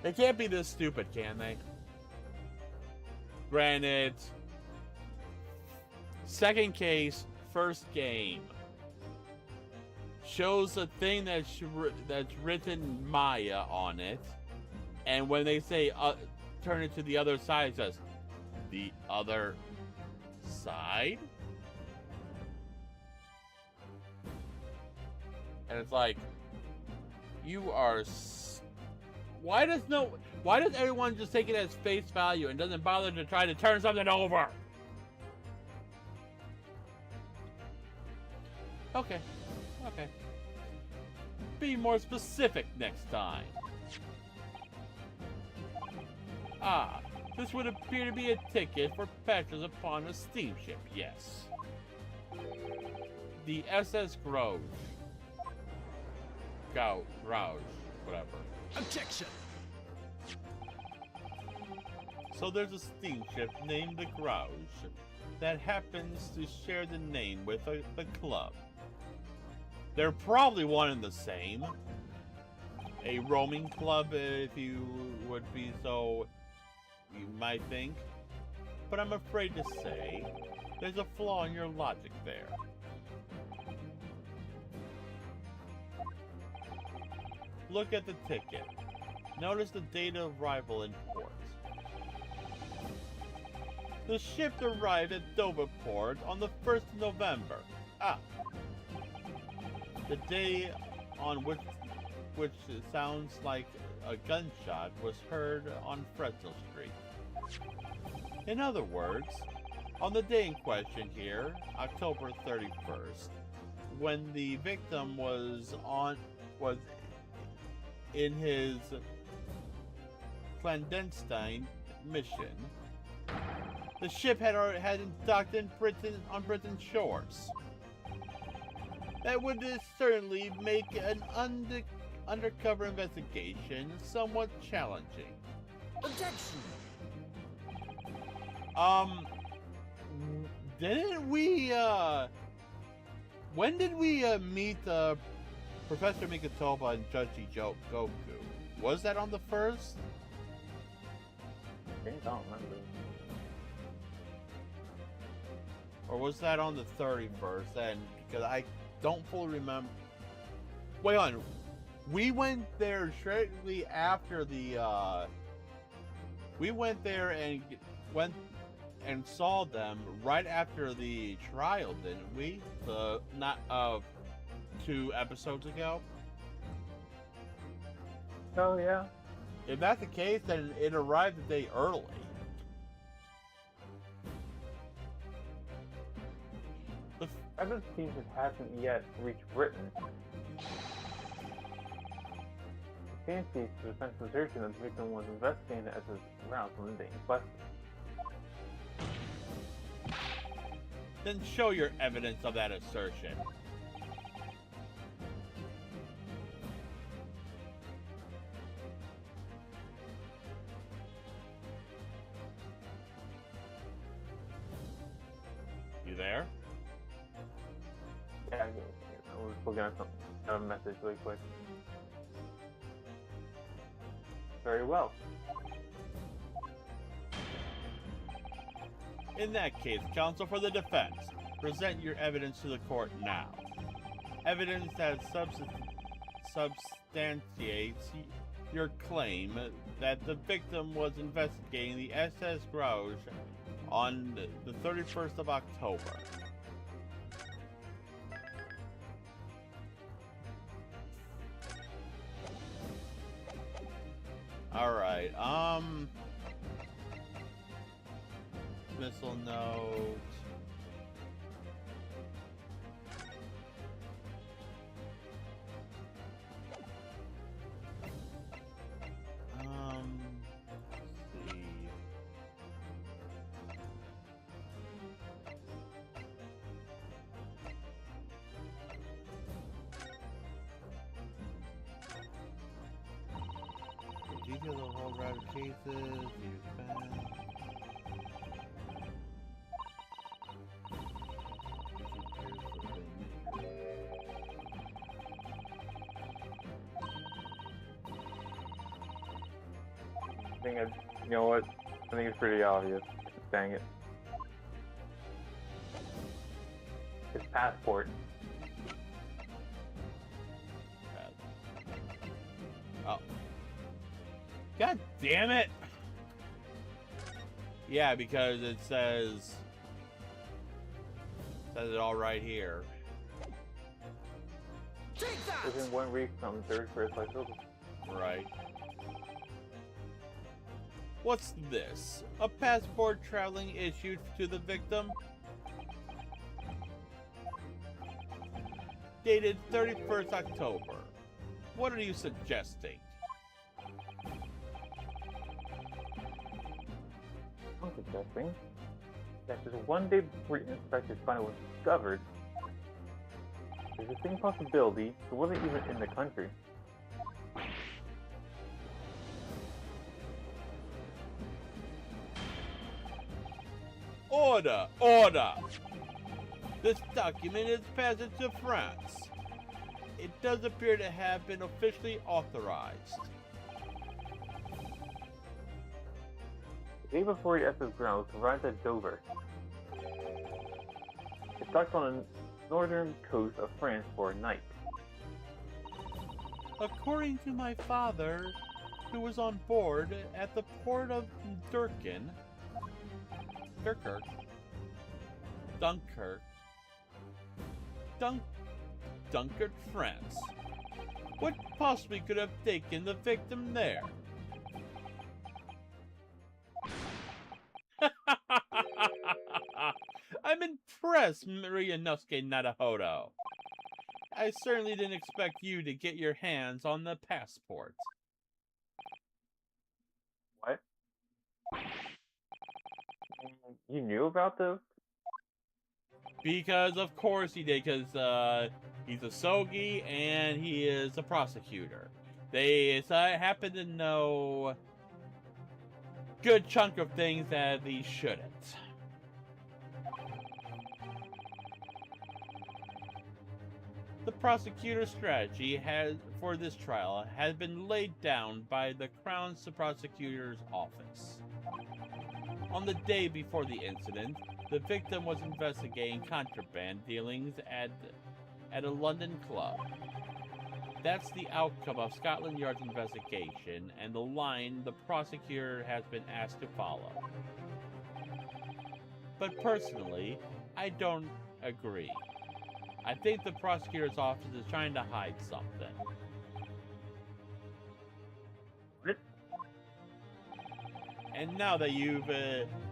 They can't be this stupid, can they? Granted, second case, first game. Shows a thing that's written Maya on it, and when they say turn it to the other side, it says the other side, and it's like you are. Why does everyone just take it as face value and doesn't bother to try to turn something over? Okay. Be more specific next time. Ah, this would appear to be a ticket for passage upon a steamship, yes. The SS Grouge, whatever. Objection! So there's a steamship named the Grouge that happens to share the name with the club. They're probably one and the same. A roaming club, if you would be so, you might think. But I'm afraid to say There's a flaw in your logic there. Look at the ticket. Notice the date of arrival in port. The ship arrived at Dover Port on the 1st of November. Ah. The day on which it sounds like a gunshot was heard on Fresno Street. In other words, on the day in question here, October 31st, when the victim was in his clandestine mission, the ship had docked in on Britain's shores. That would certainly make an undercover investigation somewhat challenging. Objection! Didn't we, when did we, meet, Professor Mikotoba and Judge Goku? Was that on the 1st? I don't remember. Or was that on the 31st? And, because I don't fully remember. Wait on. We went there shortly after the, we went there and saw them right after the trial, didn't we? Not 2 episodes ago. Oh yeah. If that's the case, then it arrived a day early. Evidence seems it hasn't yet reached Britain. The fancy to defense assertion that the victim was investigated as his route on the day in question. Then show your evidence of that assertion. You there? Yeah, I was looking at a message really quick. Very well. In that case, counsel for the defense, present your evidence to the court now. Evidence that substantiates your claim that the victim was investigating the SS Grouge on the 31st of October. Alright, missile note. Let's see. Detail the whole route of cases, use fast. You know what? I think it's pretty obvious. Dang it. His passport. Oh. God damn it! Yeah, because it says it all right here. Take that! Within 1 week from 31st October. Right. What's this? A passport traveling issued to the victim? Dated 31st October. What are you suggesting? I'm suggesting that just 1 day before the inspector's finding was discovered, there's a distinct possibility he wasn't even in the country. Order! Order! This document is passage to France. It does appear to have been officially authorized. The day before the SS Grounds arrived at Dover. stuck on the northern coast of France for a night. According to my father, who was on board at the port of Dunkirk, France. What possibly could have taken the victim there? I'm impressed, Ryunosuke Naruhodo. I certainly didn't expect you to get your hands on the passport. What? You knew about this? Because of course he did, because he's a Sogi and he is a prosecutor. They happen to know good chunk of things that he shouldn't. The prosecutor's strategy for this trial has been laid down by the Crown's prosecutor's office. On the day before the incident, the victim was investigating contraband dealings at a London club. That's the outcome of Scotland Yard's investigation and the line the prosecutor has been asked to follow. But personally, I don't agree. I think the prosecutor's office is trying to hide something. What? And now that you've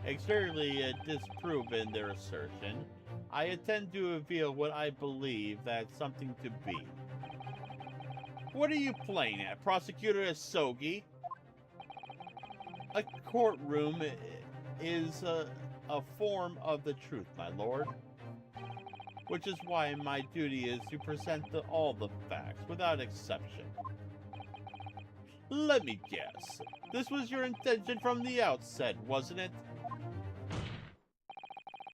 externally disproven their assertion, I intend to reveal what I believe that's something to be. What are you playing at, Prosecutor Asogi? A courtroom is a form of the truth, my lord. Which is why my duty is to present all the facts, without exception. Let me guess. This was your intention from the outset, wasn't it?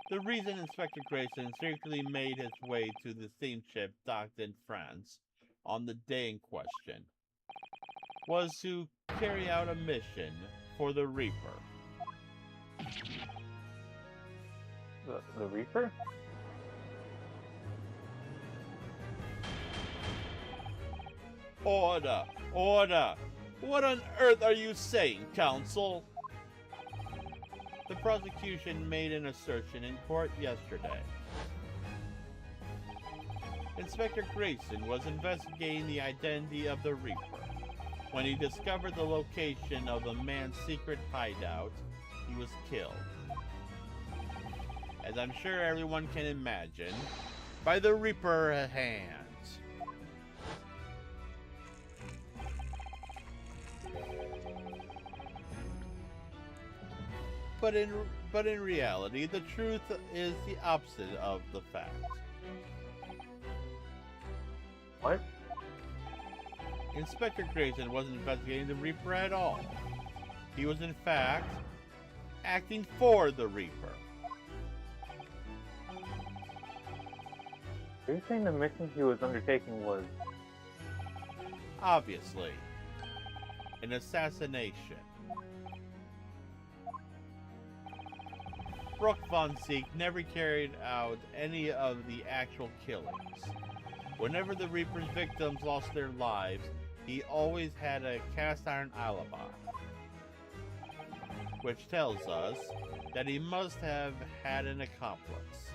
The reason Inspector Grayson secretly made his way to the steamship docked in France on the day in question was to carry out a mission for the Reaper. The Reaper? Order! Order! What on earth are you saying, counsel? The prosecution made an assertion in court yesterday. Inspector Grayson was investigating the identity of the Reaper. When he discovered the location of the man's secret hideout, he was killed. As I'm sure everyone can imagine, by the Reaper hand. But in reality, the truth is the opposite of the fact. What? Inspector Grayson wasn't investigating the Reaper at all. He was in fact acting for the Reaper. Are you saying the mission he was undertaking was... Obviously, an assassination. Brook von Zeke never carried out any of the actual killings. Whenever the Reaper's victims lost their lives, he always had a cast-iron alibi. Which tells us that he must have had an accomplice.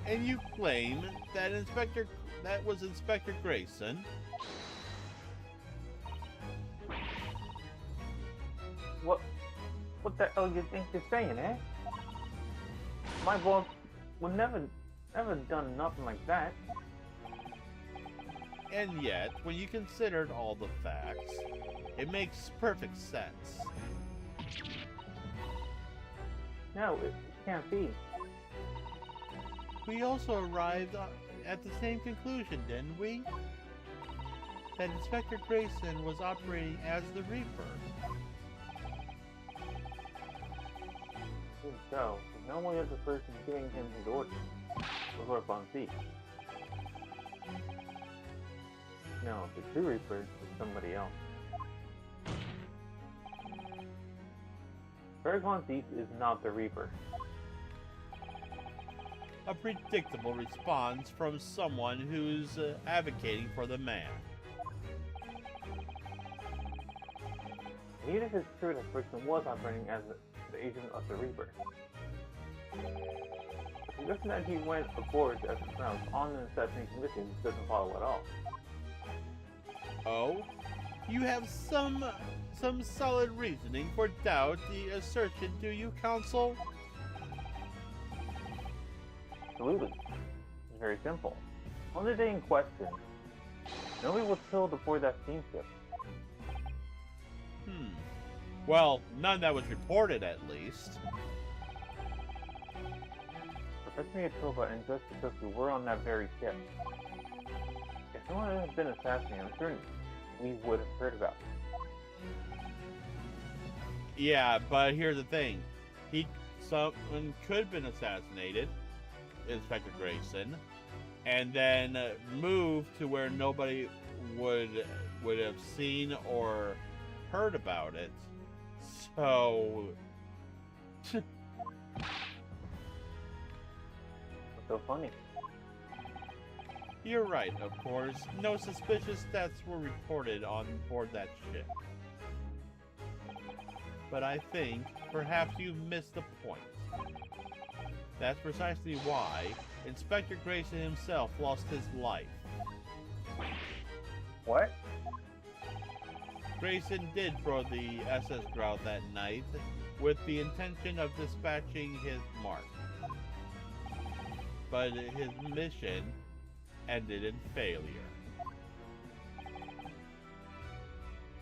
And you claim that was Inspector Grayson? What the hell you think you're saying, eh? My boss would never done nothing like that. And yet, when you considered all the facts, it makes perfect sense. No, it can't be. We also arrived at the same conclusion, didn't we? That Inspector Grayson was operating as the Reaper. So, no one is the person giving him his orders. Or von Zeke. No, the true Reaper is somebody else. Berg von Zeke is not the Reaper. a predictable response from someone who's advocating for the man. Even if it's true that Frickson was operating as the agent of the Reaper, the suggestion that he went aboard as a grounds on an assassination mission doesn't follow at all. Oh? You have some solid reasoning for doubt the assertion, do you, Counsel? Absolutely. It's very simple. On the day in question, nobody was killed aboard that steamship. Well, none that was reported, at least. Professor Miyatoba and Justice Toku were on that very ship. If someone had been assassinated, I'm sure we would have heard about it. Yeah, but here's the thing. Someone could have been assassinated, Inspector Grayson, and then moved to where nobody would have seen or heard about it. So... What's so funny? You're right, of course. No suspicious deaths were reported on board that ship. But I think perhaps you've missed the point. That's precisely why Inspector Grayson himself lost his life. What? Grayson did board the SS Grout that night with the intention of dispatching his mark. But his mission ended in failure.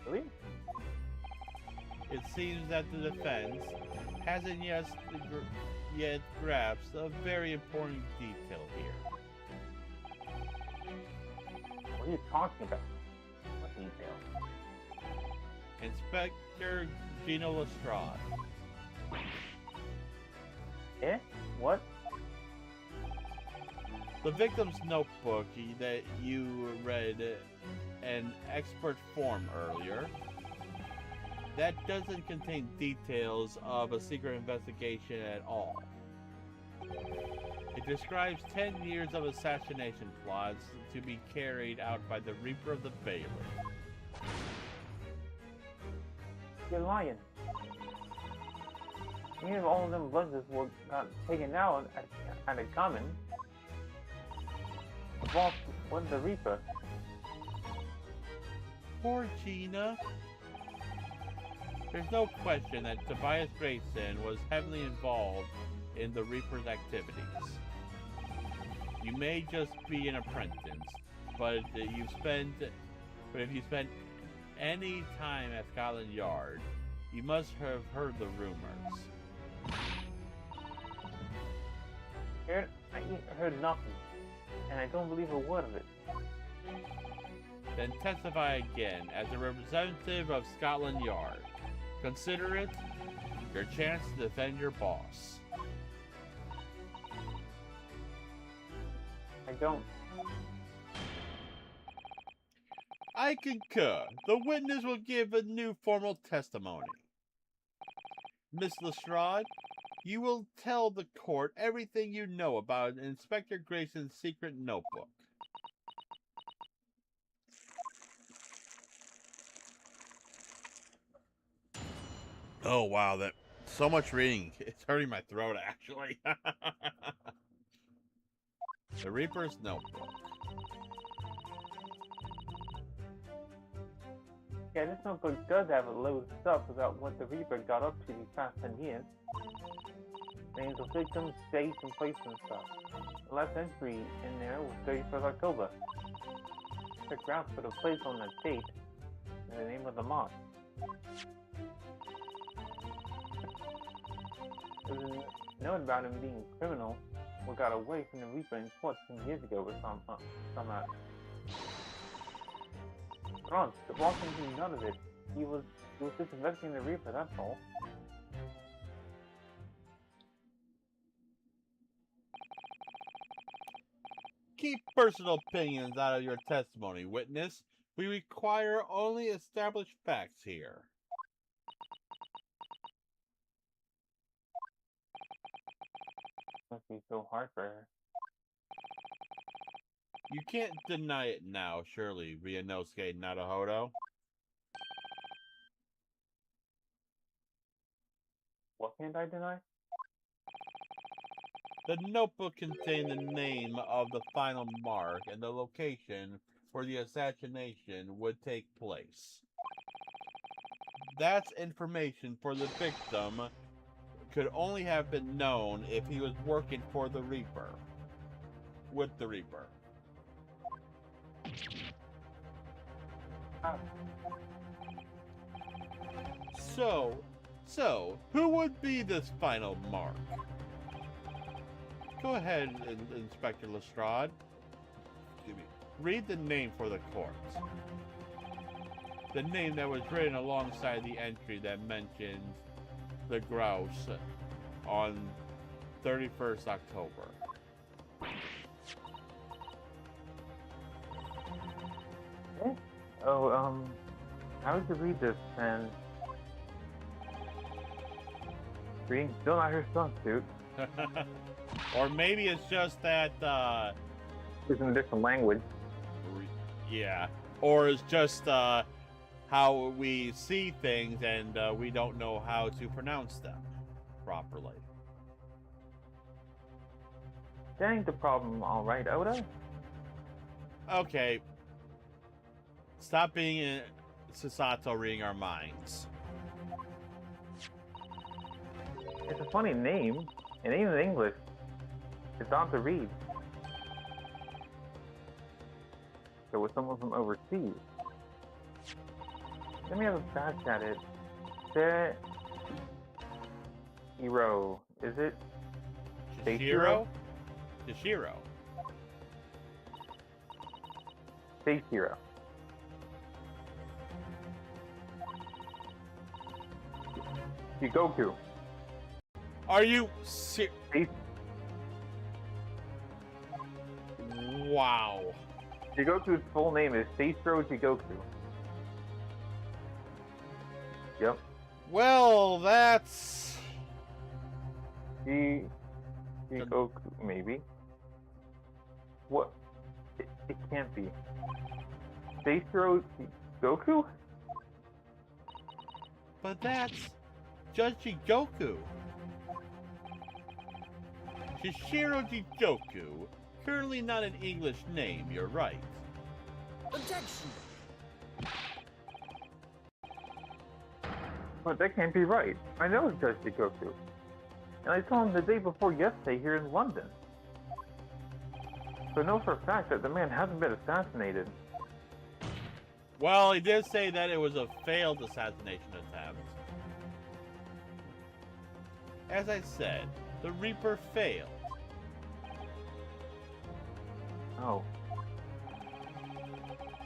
Really? It seems that the defense hasn't yet grasped a very important detail here. What are you talking about? What detail? Inspector Gino Lestrade. Eh? What? The victim's notebook that you read in expert form earlier, that doesn't contain details of a secret investigation at all. It describes 10 years of assassination plots to be carried out by the Reaper of the Bailey. You're lying. Even if all of them buzzes got taken out at a common, the boss was the Reaper. Poor Gina. There's no question that Tobias Grayson was heavily involved in the Reaper's activities. You may just be an apprentice, but if you spent any time at Scotland Yard, you must have heard the rumors. I heard nothing, and I don't believe a word of it. Then testify again as a representative of Scotland Yard. Consider it your chance to defend your boss. I don't. I concur. The witness will give a new formal testimony. Miss Lestrade, you will tell the court everything you know about Inspector Grayson's secret notebook. Oh wow, that so much reading. It's hurting my throat actually. The Reaper's notebook. Yeah, this notebook does have a load of stuff about what the Reaper got up to these past 10 years. Names of victims, dates, and places and stuff. The last entry in there was 31st October. Check out for the place on that date and the name of the moth. There was a note about him being a criminal who got away from the Reaper in court 10 years ago with some Ron, the boss didn't do none of it. He was just investigating the Reaper, that's all. Keep personal opinions out of your testimony, witness. We require only established facts here. Must be so hard for her. You can't deny it now, surely, Ryunosuke Naruhodo. What can't I deny? The notebook contained the name of the final mark and the location where the assassination would take place. That's information for the victim could only have been known if he was working for the Reaper. With the Reaper. Ah, So, who would be this final mark? Go ahead, Inspector Lestrade. Excuse me. Read the name for the court. The name that was written alongside the entry that mentions the grouse on 31st October. Oh, how would you read this, and reading still not her stuff, dude. Or maybe it's just that, It's in a different language. yeah. Or it's just, how we see things and we don't know how to pronounce them properly. That ain't the problem, alright, Oda? Okay. Stop being Sasato reading our minds. It's a funny name, and even in English, it's hard to read. So with someone from overseas, let me have a back at it. Hero, is it? Shishiro? Shishiro. Space Hero. Goku. Are you Space. Wow. Jigoku's full name is Seishiro Jigoku. Yep. Well, that's... Jigoku, maybe. What? It can't be. Seishiro Jigoku? But that's just Jigoku. Shishiro Jigoku. Currently not an English name, you're right. Objection! But that can't be right. I know it's just Jigoku. And I saw him the day before yesterday here in London. So I know for a fact that the man hasn't been assassinated. Well, he did say that it was a failed assassination attempt. As I said, the Reaper failed. Oh.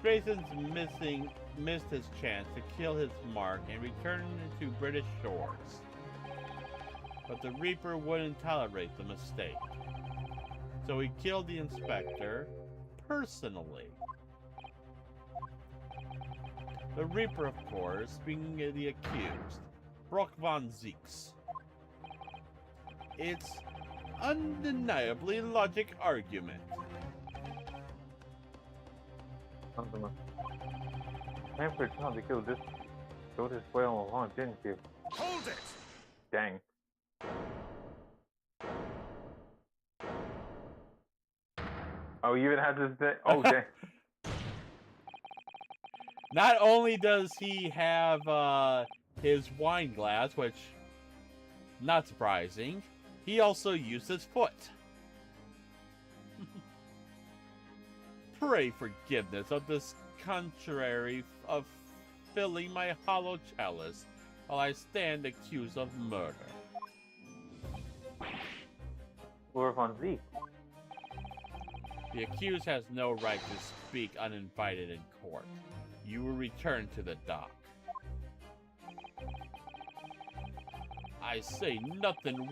Grayson's missed his chance to kill his mark and return to British shores. But the Reaper wouldn't tolerate the mistake. So he killed the inspector personally. The Reaper, of course, being the accused, Brock von Zeeks. It's undeniably logic argument. Man for a child to kill this whale along, didn't you? Hold it! Dang. Oh, you even had to say, oh, dang. Not only does he have his wine glass, which, not surprising, he also used his foot. Pray forgiveness of this contrary of filling my hollow chalice while I stand accused of murder. Lord von Zeke. The accused has no right to speak uninvited in court. You will return to the dock. I say nothing.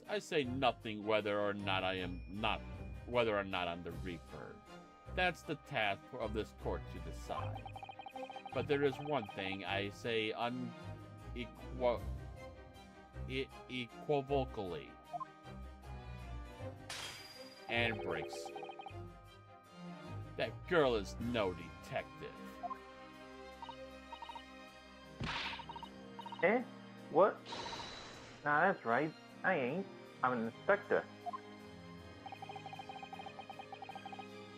I say nothing whether or not I'm the Reaper. That's the task of this court to decide. But there is one thing I say unequivocally. and breaks. That girl is no detective. Eh? What? Nah, that's right. I ain't. I'm an inspector.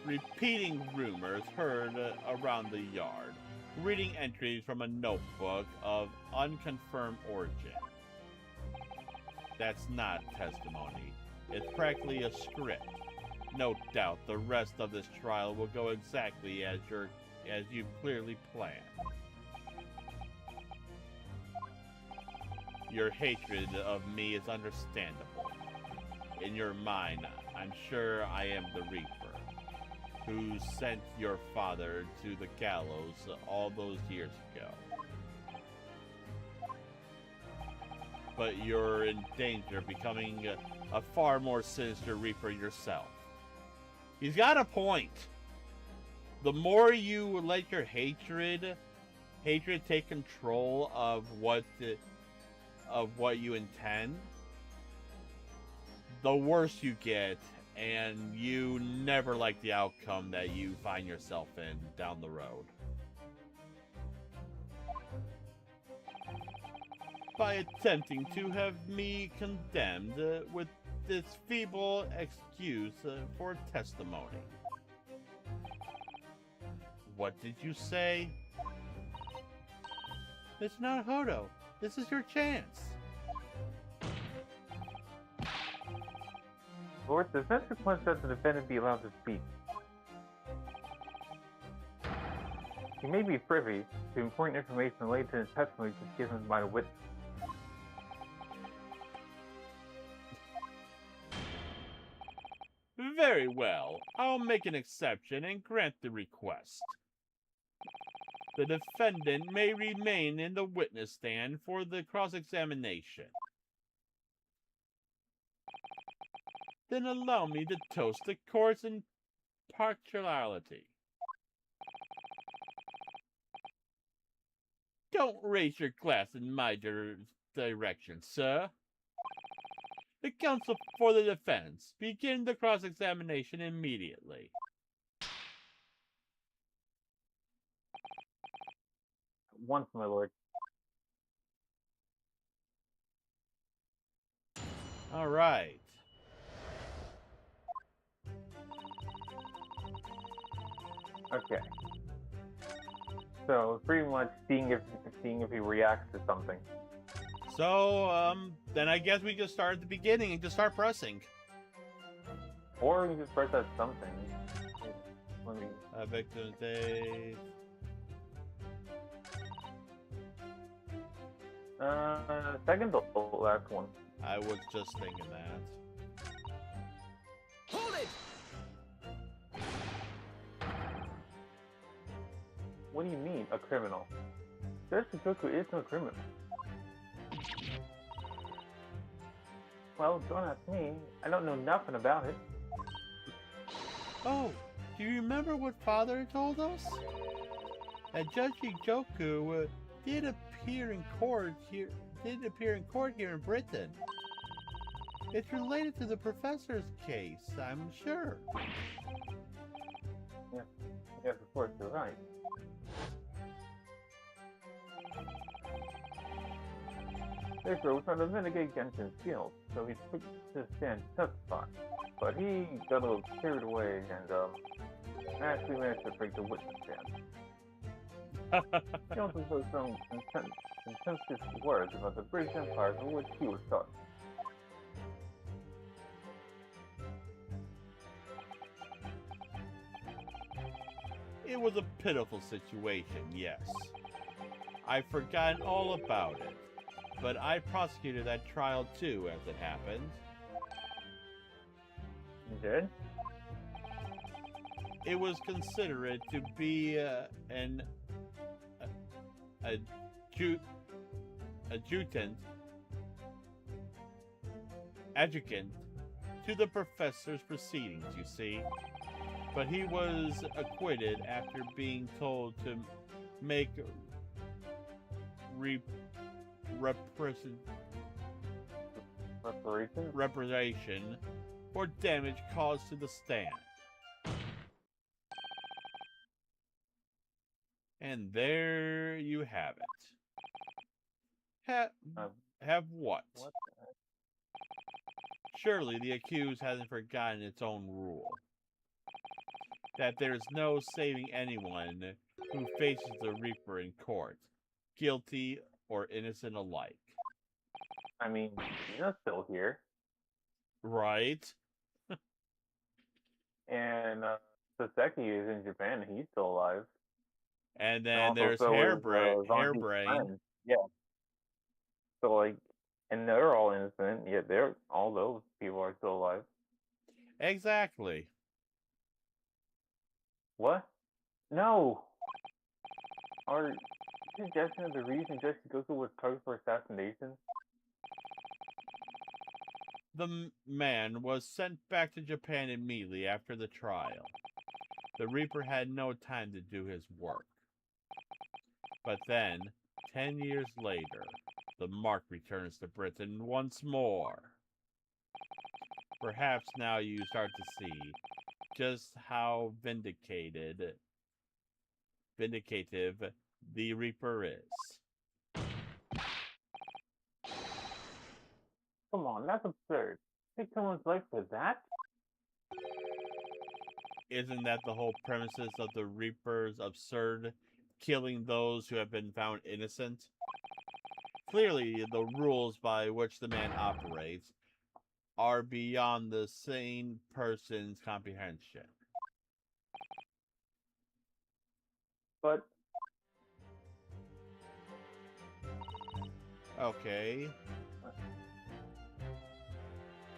Repeating rumors heard around the yard. Reading entries from a notebook of unconfirmed origin. That's not testimony. It's practically a script. No doubt the rest of this trial will go exactly as you've clearly planned. Your hatred of me is understandable. In your mind, I'm sure I am the Reaper, who sent your father to the gallows all those years ago. But you're in danger of becoming a far more sinister Reaper yourself. He's got a point. The more you let your hatred take control of what you intend, the worse you get, and you never like the outcome that you find yourself in down the road. By attempting to have me condemned with this feeble excuse for testimony. What did you say? It's not Hodo. This is your chance. Lord, the defense request that the defendant be allowed to speak. He may be privy to important information related to his testimony just given by the witness. Very well. I'll make an exception and grant the request. The defendant may remain in the witness stand for the cross-examination. Then allow me to toast the court's impartiality. Don't raise your glass in my direction, sir. The counsel for the defense, begin the cross-examination immediately. Once, my lord. All right. Okay. So pretty much seeing if he reacts to something. So, then I guess we just start at the beginning and just start pressing. Or we just press that something. Let me. Victim's date. Second to last one. I was just thinking that. Hold it! What do you mean, a criminal? Judge Goku is no criminal. Well, don't ask me. I don't know nothing about it. Oh, do you remember what Father told us? That Judge Ijoku did appear in court here in Britain. It's related to the professor's case, I'm sure. Yes, of course, you're right. Baker was trying to mitigate Genshin's guilt, so he took his stand to testify. But he got a little carried away and actually managed to break the witness stand. He also spoke some contentious words about the British Empire from which he was taught. It was a pitiful situation, yes. I've forgotten all about it, but I prosecuted that trial too, as it happened. You did? It was considered to be an adjudicant to the professor's proceedings, you see. But he was acquitted after being told to make reparation or damage caused to the stand. And there you have it. Have what? What? Surely the accused hasn't forgotten its own rule. That there's no saving anyone who faces the Reaper in court, guilty or innocent alike. I mean, Gina's still here, Right? and Saseki is in Japan, and he's still alive. And And then also there's so is, Zangi's Hairbrain. friend. Yeah. So like, and they're all innocent, yet all those people are still alive. Exactly. What? No. Are you suggesting that the reason Jesse Goku was targeted for assassination? The man was sent back to Japan immediately after the trial. The Reaper had no time to do his work. But then, 10 years later, the Mark returns to Britain once more. Perhaps now you start to see just how vindicative the Reaper is. Come on, that's absurd. Take someone's life for that? Isn't that the whole premises of the Reaper's absurd, killing those who have been found innocent? Clearly, the rules by which the man operates are beyond the sane person's comprehension. But Okay.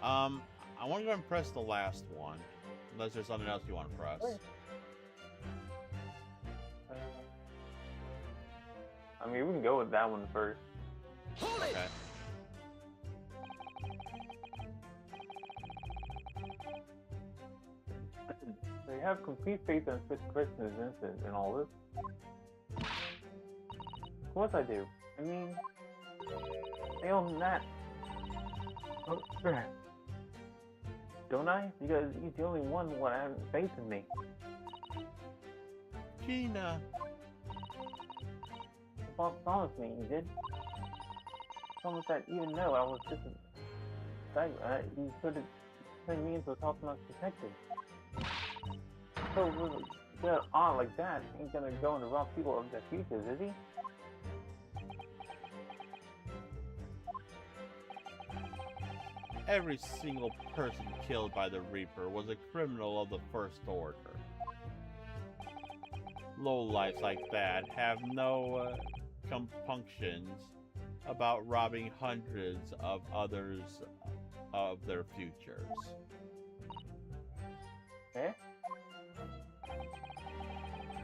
I want to go and press the last one. Unless there's something else you want to press. I mean, we can go with that one first. Hold it! Okay. They have complete faith in Fifth Christian is innocent in all this. Of course I do. I mean, they own that. Oh, don't I? Because he's the only one who has faith in me. Gina. The boss promised me, he did. Promised that even though I was just he could have turned me into a top-notch detective. So with a on like that, ain't gonna go and rob people of their futures, is he? Every single person killed by the Reaper was a criminal of the first order. Lowlifes like that have no compunctions about robbing hundreds of others of their futures. Eh?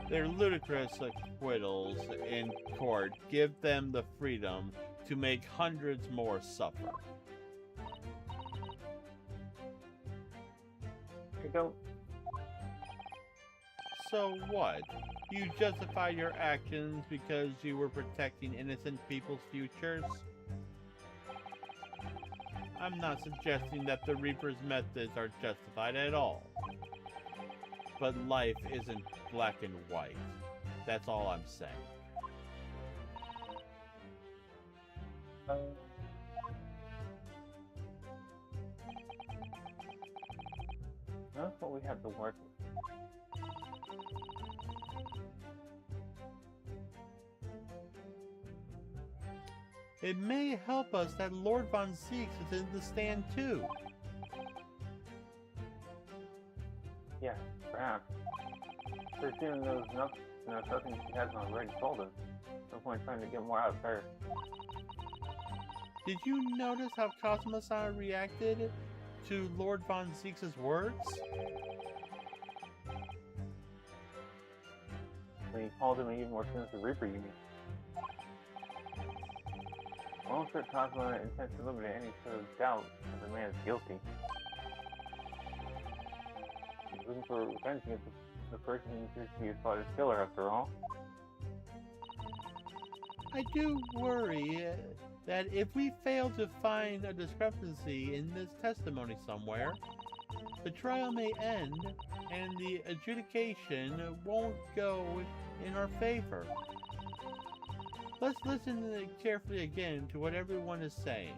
Their ludicrous acquittals in court give them the freedom to make hundreds more suffer. I don't. So what? You justify your actions because you were protecting innocent people's futures? I'm not suggesting that the Reaper's methods are justified at all. But life isn't black and white. That's all I'm saying. That's what we have to work with. It may help us that Lord Von Zieks is in the stand too. Yeah, perhaps. Christine knows nothing she hasn't already told us. No point trying to get more out of her. Did you notice how Kazuma-san reacted to Lord Von Zieks' words? When he called him an even more sinister Reaper, you mean? I'm sure Kazuma intends to eliminate any sort of doubt that the man is guilty. He's looking for revenge against the person who appears to be his father's killer, after all. I do worry that if we fail to find a discrepancy in this testimony somewhere, the trial may end and the adjudication won't go in our favor. Let's listen carefully again to what everyone is saying.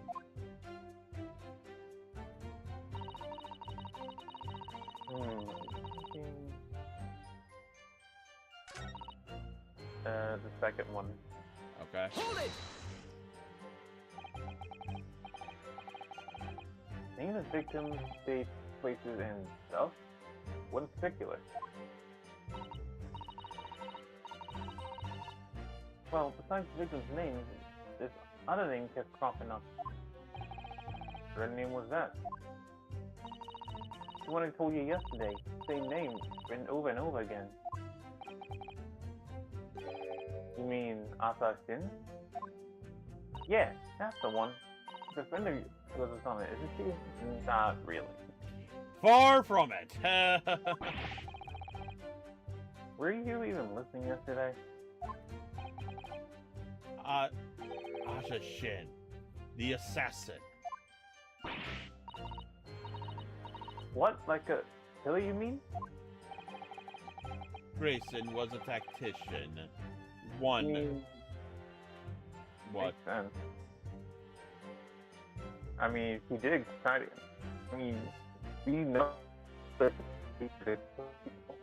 The second one. Okay. Hold it! Name the victims, dates, places, and stuff? What in particular? Well, besides the victim's names, this other name kept cropping up. What name was that? The one I told you yesterday. Same name, written over and over again. You mean Assassin? Yeah, that's the one. The friend of yours is on it, isn't she? Not really. Far from it. Were you even listening yesterday? Asha Shin, the assassin. What? Like a killer, you mean? Grayson was a tactician. One. What? Makes sense. I mean, he did try to. I mean, we know that he did.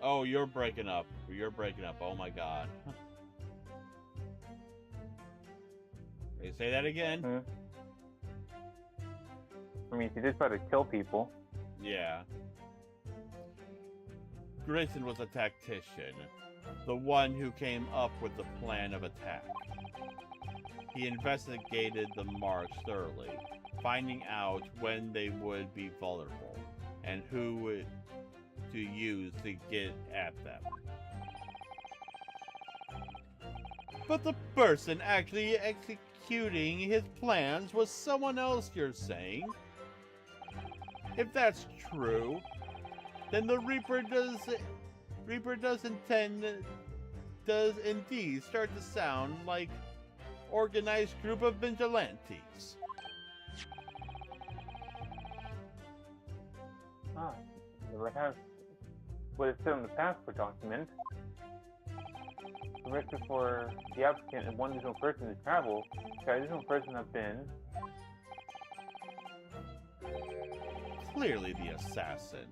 Oh, you're breaking up. You're breaking up. Oh my god. Hey, say that again. I mean, he did try to kill people. Yeah. Grayson was a tactician, the one who came up with the plan of attack. He investigated the marks thoroughly, finding out when they would be vulnerable and who to use to get at them. But the person actually executing his plans was someone else, you're saying? If that's true, then the Reaper does indeed start to sound like organized group of vigilantes. It has what is still in the passport document. The record for the applicant and one additional person to travel. The additional person have been Clearly the assassin,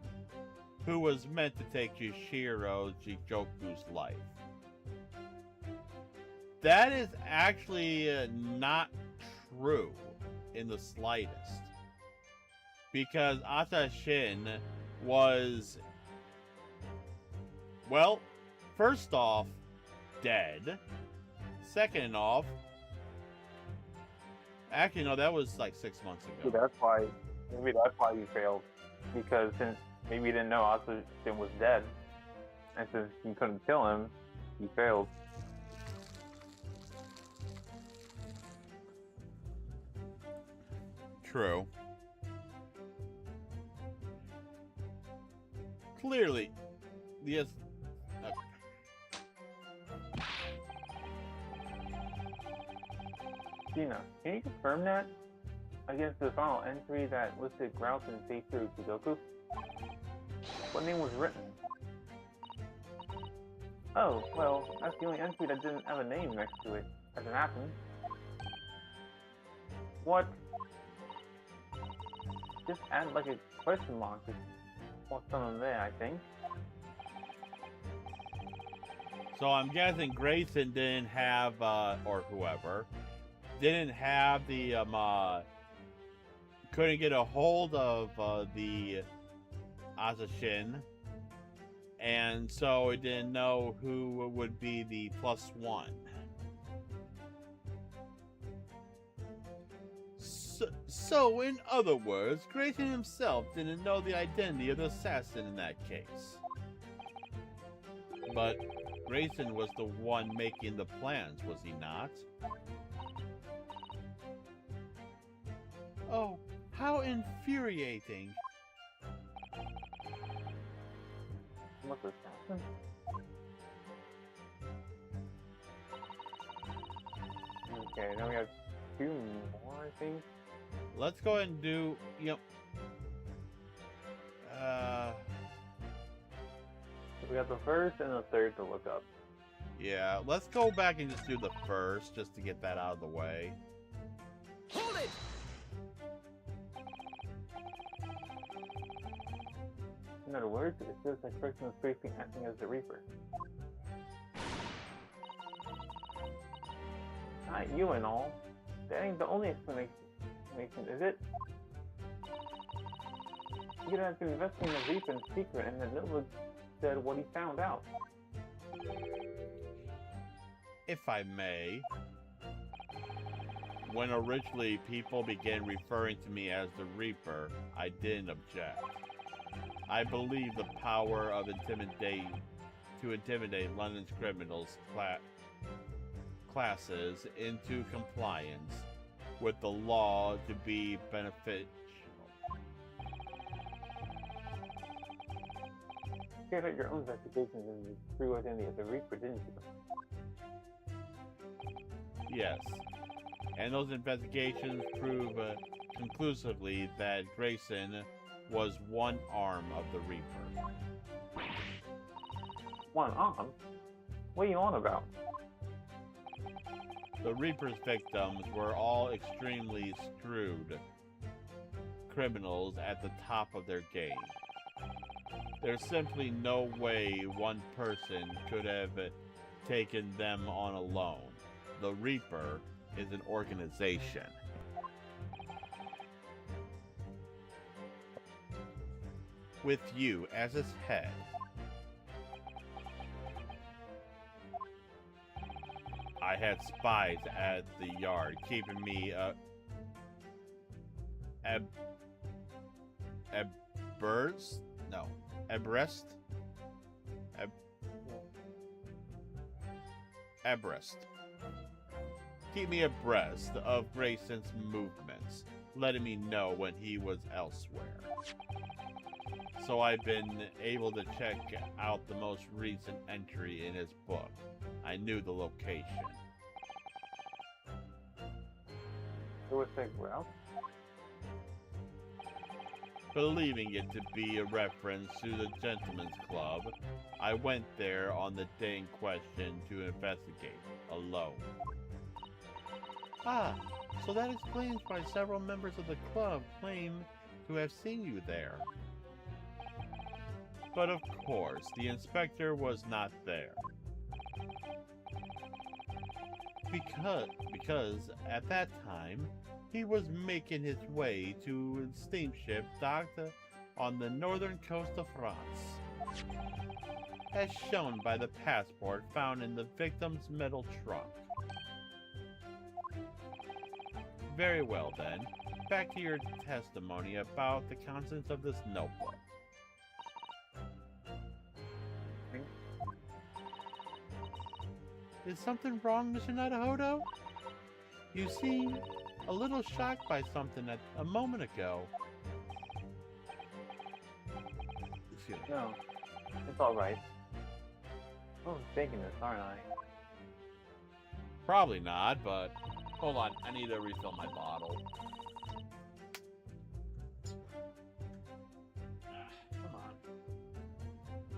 who was meant to take Yushiro Jigoku's life. That is actually not true in the slightest. Because Ata Shin was, well, first off, dead. Second off, actually no, that was like 6 months ago. Maybe that's why he failed. Because since maybe he didn't know Asashin was dead, and since he couldn't kill him, he failed. True. Clearly, yes. Gina, can you confirm that? Against the final entry that listed Grouse and Seifu Jigoku? What name was written? Oh, well, that's the only entry that didn't have a name next to it, as it happened. What? Just add like a question mark or something there, I think. So I'm guessing Grayson didn't have, or whoever, didn't have the, couldn't get a hold of the Asashin, and so it didn't know who would be the +1. So in other words, Grayson himself didn't know the identity of the assassin in that case. But Grayson was the one making the plans, was he not? Oh, how infuriating. What's assassin? Okay, now we have 2 more, I think. Let's go ahead and do, you know, We got the first and the third to look up. Yeah, let's go back and just do the first, just to get that out of the way. Hold it! In other words, it feels like person is briefly acting as the Reaper. Not you and all. That ain't the only explanation, is it? You could have been investigating the Reaper in secret, and then Nova said what he found out. If I may, when originally people began referring to me as the Reaper, I didn't object. I believe the power of intimidate London's criminals classes into compliance with the law to be beneficial. You carried out your own investigations into the true identity of the Reaper, didn't you? Yes, and those investigations prove conclusively that Grayson was one arm of the Reaper. One arm? What are you on about? The Reaper's victims were all extremely screwed criminals at the top of their game. There's simply no way one person could have taken them on alone. The Reaper is an organization. With you as its head. I had spies at the yard keeping me abreast. Keep me abreast of Grayson's movements, letting me know when he was elsewhere. So I've been able to check out the most recent entry in his book. I knew the location. It was like, well, Believing it to be a reference to the Gentleman's Club, I went there on the day in question to investigate, alone. Ah, so that explains why several members of the club claim to have seen you there. But of course, the inspector was not there. Because at that time, he was making his way to a steamship docked on the northern coast of France, as shown by the passport found in the victim's metal trunk. Very well then, back to your testimony about the contents of this notebook. Is something wrong, Mr. Nadahodo? You seem a little shocked by something a moment ago. Excuse me. no, it's alright. Oh, I'm thinking this, aren't I? Probably not, but hold on, I need to refill my bottle. Come on.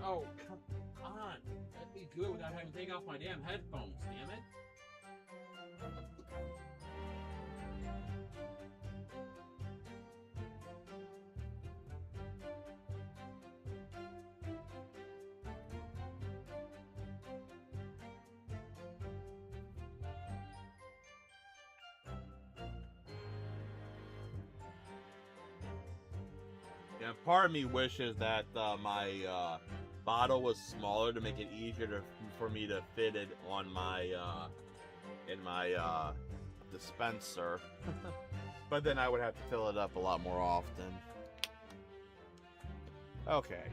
Oh, come on. Let me do it without having to take off my damn headphones, damn it. Yeah, part of me wishes that my bottle was smaller to make it easier for me to fit it on my in my dispenser. But then I would have to fill it up a lot more often. Okay.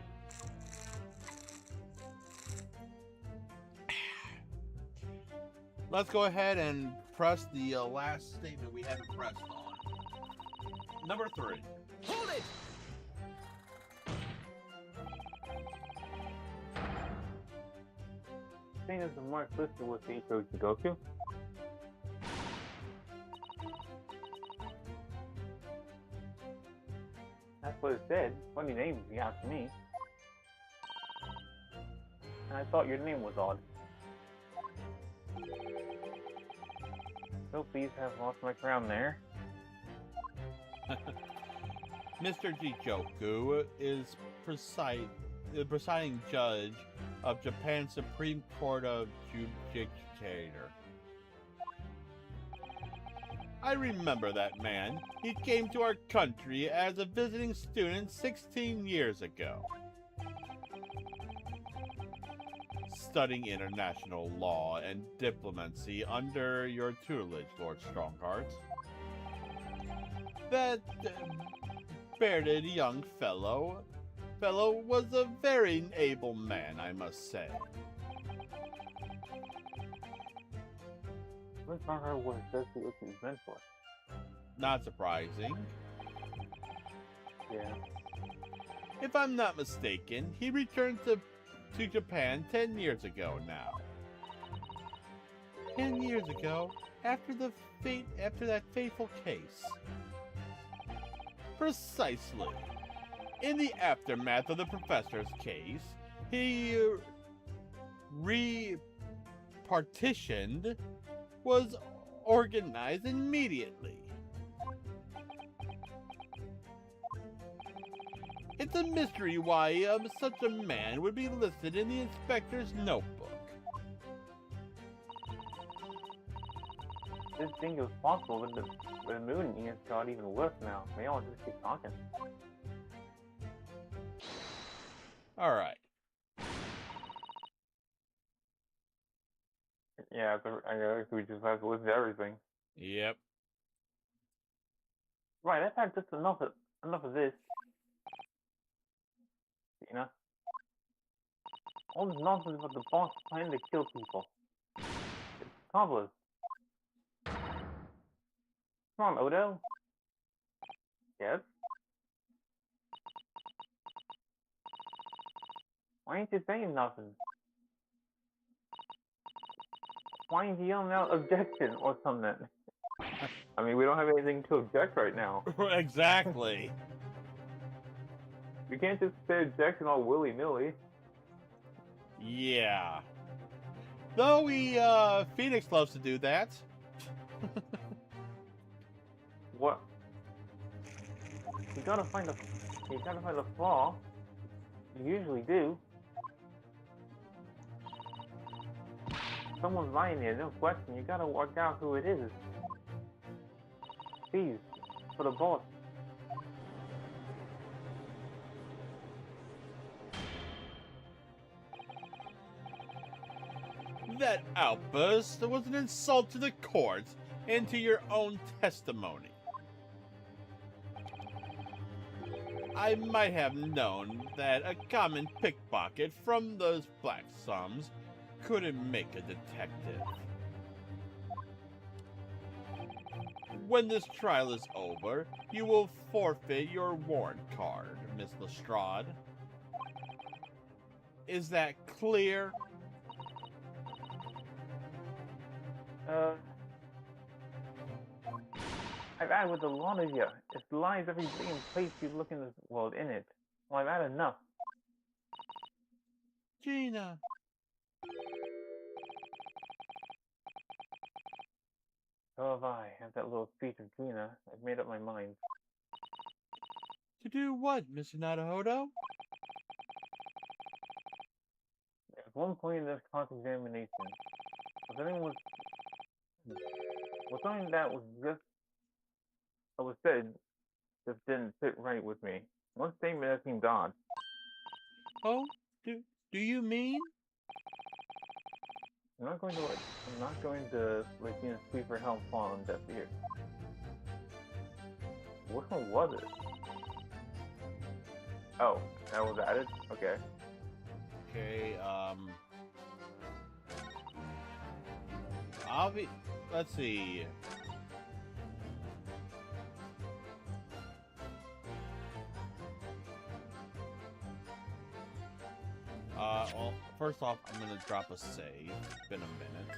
Let's go ahead and press the last statement we haven't pressed on. Number 3. Hold it! Same as the mark listed with the Ichigo Jigoku. That's what what it said. Funny name, if you ask me. And I thought your name was odd. So please have lost my crown there. Mr. Jijoku is the presiding judge of Japan's Supreme Court of Judicature. I remember that man. He came to our country as a visiting student 16 years ago. Studying international law and diplomacy under your tutelage, Lord Strongheart. That bearded young fellow was a very able man, I must say. Lord Strongheart was just his mentor. Not surprising. Yeah. If I'm not mistaken, he returned to Japan 10 years ago now. 10 years ago, after that fateful case. Precisely. In the aftermath of the professor's case, he repartitioned, was organized immediately. It's a mystery why such a man would be listed in the inspector's notebook. This thing is possible, but the moon has got even worse now. Maybe I'll just keep talking. Alright. Yeah, I guess we just have to listen to everything. Yep. Right, I've had just enough of this. You know? All this nonsense about the boss planning to kill people. It's cobblers. Come on, Odo. Yes? Why ain't you saying nothing? Why ain't you yelling out objection or something? I mean, we don't have anything to object right now. Exactly. We can't just say objection all willy-nilly. Yeah. Though Phoenix loves to do that. What? You gotta find a flaw. You usually do. Someone's lying here, no question. You gotta work out who it is. Please, for the boss. That outburst was an insult to the court and to your own testimony. I might have known that a common pickpocket from those black sums couldn't make a detective. When this trial is over, you will forfeit your warrant card, Miss Lestrade. Is that clear? I've had with a lot of you. It lies every day and place you look in this world in it. Well, I've had enough. Gina. So have I. After that little speech of Gina, I've made up my mind. To do what, Mr. Naruhodo? At one point in this cross-examination, was something that was said just didn't sit right with me. One statement that seemed odd. Oh, do you mean? I'm not going to let Gina sweep her help fall on deaf ears. Which one was it? Oh, that was added? Okay. Okay, let's see. Well, first off, I'm gonna drop a save. It's been a minute.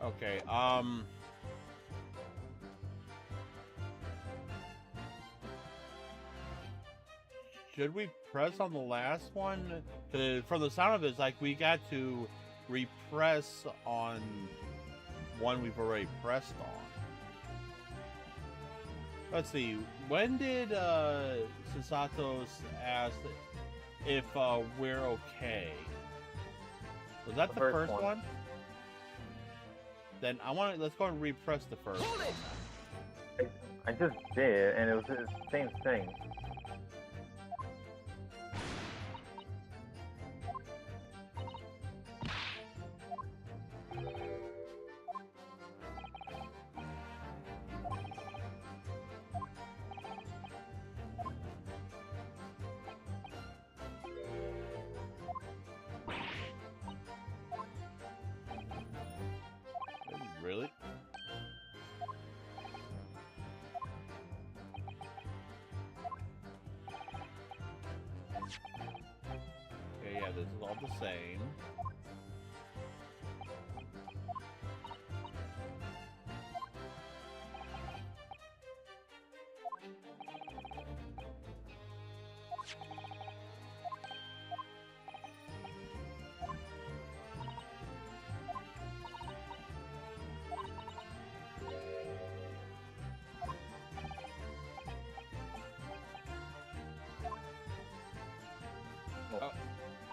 Okay, should we press on the last one? 'Cause from the sound of it, it's like we got to repress on one we've already pressed on. Let's see. When did Susatos ask if we're okay? Was that the first one? Then let's go and repress the first Hold one. it! I just did, and it was the same thing. Really? Okay, yeah, this is all the same.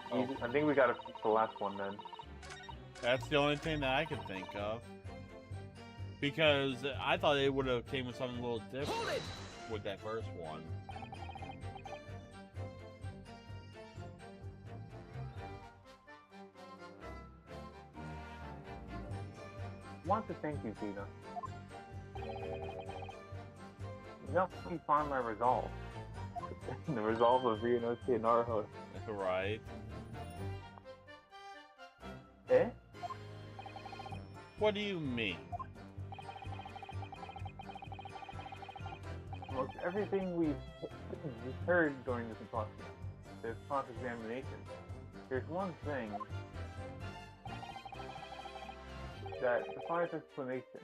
Oh. I think we gotta fix the last one then. That's the only thing that I can think of. Because I thought it would have came with something a little different Hold it! with that first one. I want to thank you, Tina. You helped me find my resolve. The resolve of Ryunosuke and Naruto. Right. Eh? What do you mean? Most everything we've heard during this cross-examination, there's one thing that defies explanation.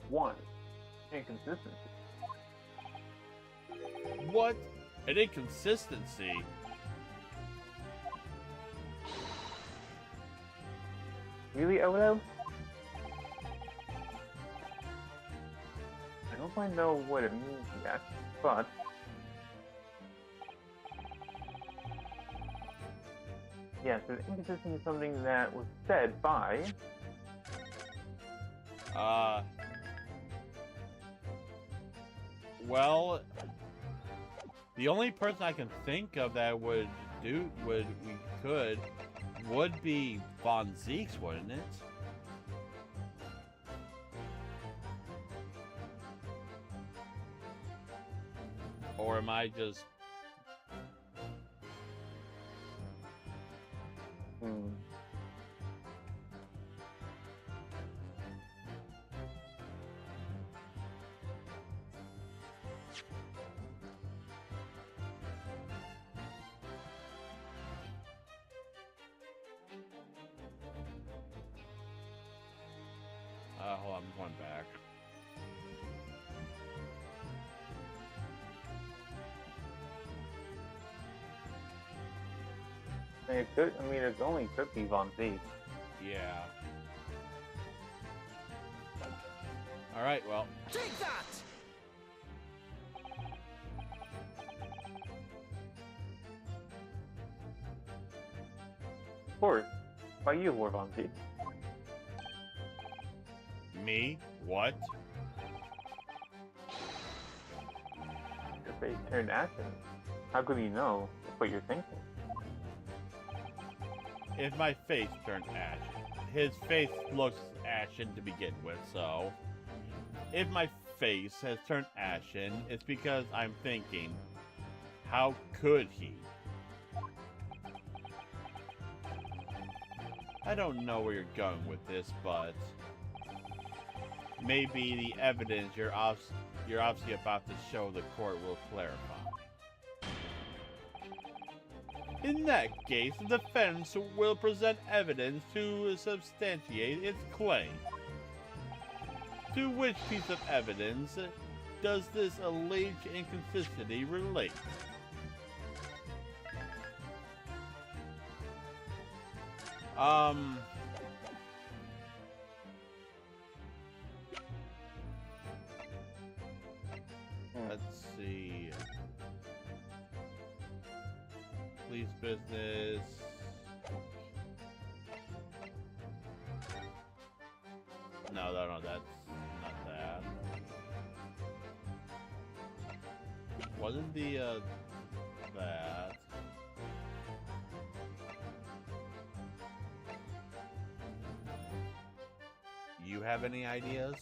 One, inconsistency. What? An inconsistency? Really, Odo? I don't quite know what it means yet, but yes, an inconsistency is something that was said by Well, the only person I can think of that would be Von Zeke's, wouldn't it? Or am I just... hold on, I'm going back. It could, I mean, it only could be Von Zeke. Yeah. Alright, well. Take that! Of course, by you, Lord Von Zeke. Me? What? Your face turned ashen. How could he know what you're thinking? If my face turned ashen. His face looks ashen to begin with, so... If my face has turned ashen, it's because I'm thinking, how could he? I don't know where you're going with this, but... maybe the evidence you're obviously about to show the court will clarify. In that case, the defense will present evidence to substantiate its claim. To which piece of evidence does this alleged inconsistency relate? Let's see. Police business. No, that's not that. Wasn't the, that. You have any ideas?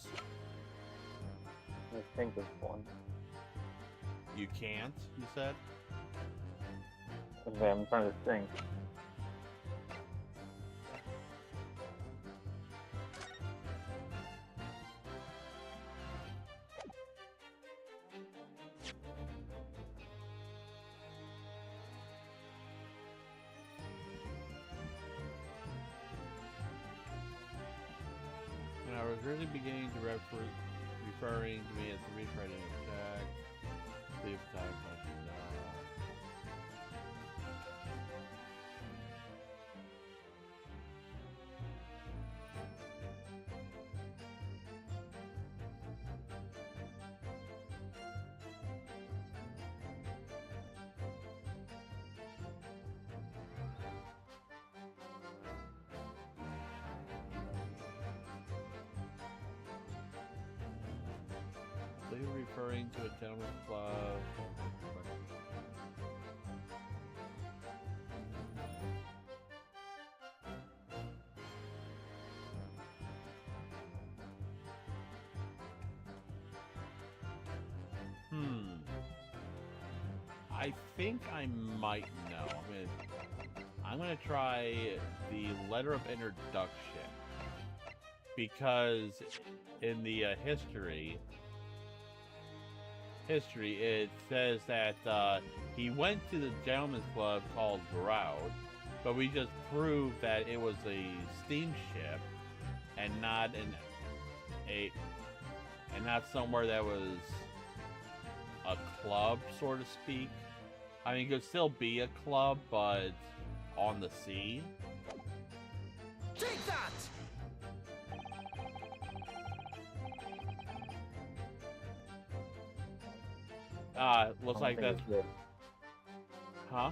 I think of one. You can't, you said? Okay, I'm trying to think. When I was really beginning to referring to me as the rewriting attack, leave time. They were referring to a gentleman's club. I think I might know. I'm gonna try the letter of introduction because in the history it says that he went to the gentleman's club called Grout, but we just proved that it was a steamship and not somewhere that was a club, so to speak. I mean, it could still be a club, but on the sea. Take that! Looks like that's... Huh?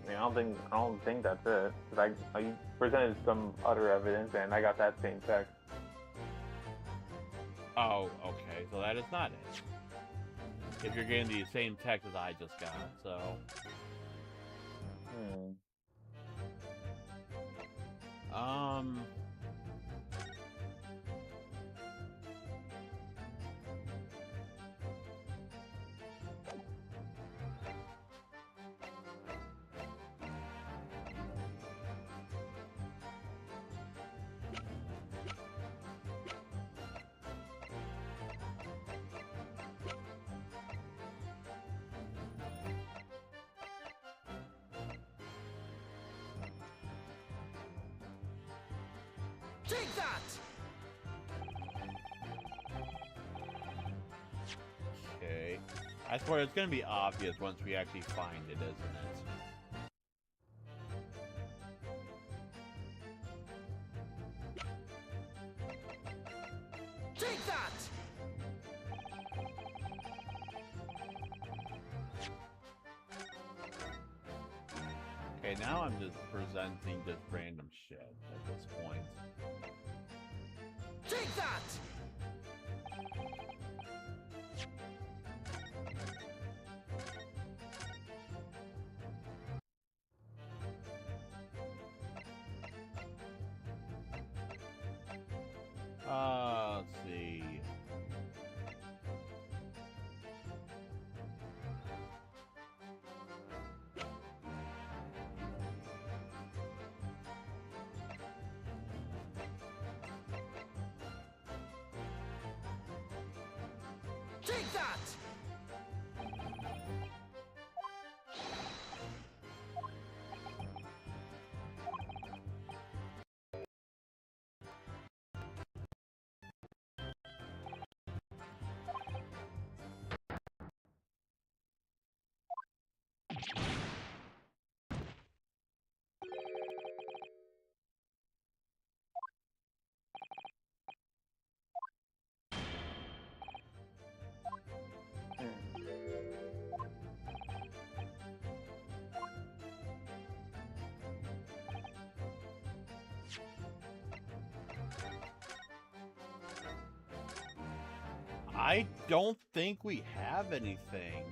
I mean, I don't think that's it. 'Cause I presented some other evidence and I got that same text. Oh, okay. So that is not it. If you're getting the same text as I just got, so... Take that! Okay. I swear it's gonna be obvious once we actually find it, isn't it? Take that! Okay, now I'm just presenting just random shit at this point. Take that! Let's see. Take that! I don't think we have anything.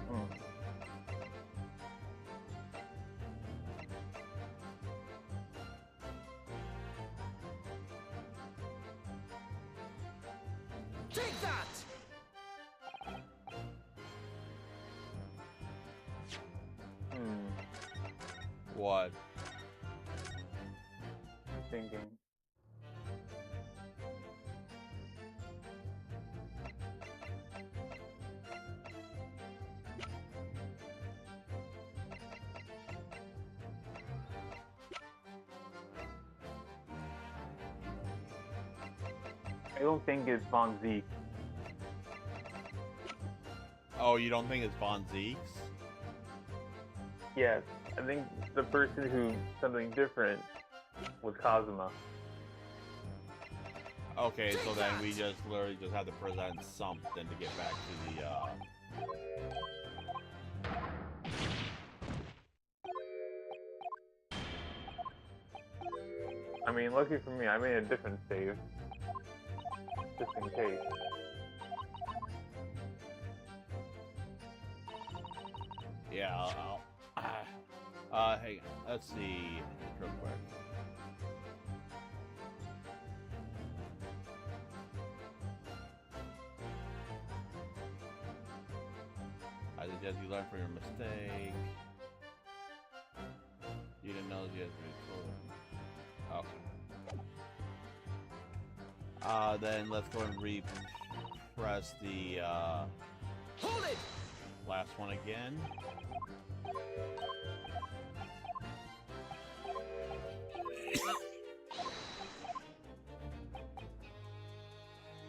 Hmm. Take that! Hmm. What? Thinking. I don't think it's Von Zeke. Oh, you don't think it's Von Zeeks? Yes, I think the person who something different was Kazuma. Okay, so then we just literally just have to present something to get back to the, I mean, lucky for me, I made a different save. Just in case. yeah, hang on, let's see, real quick. I suggest you learn from your mistake. You didn't know you had to record. Okay. Then let's go and repress the, Hold it! last one again.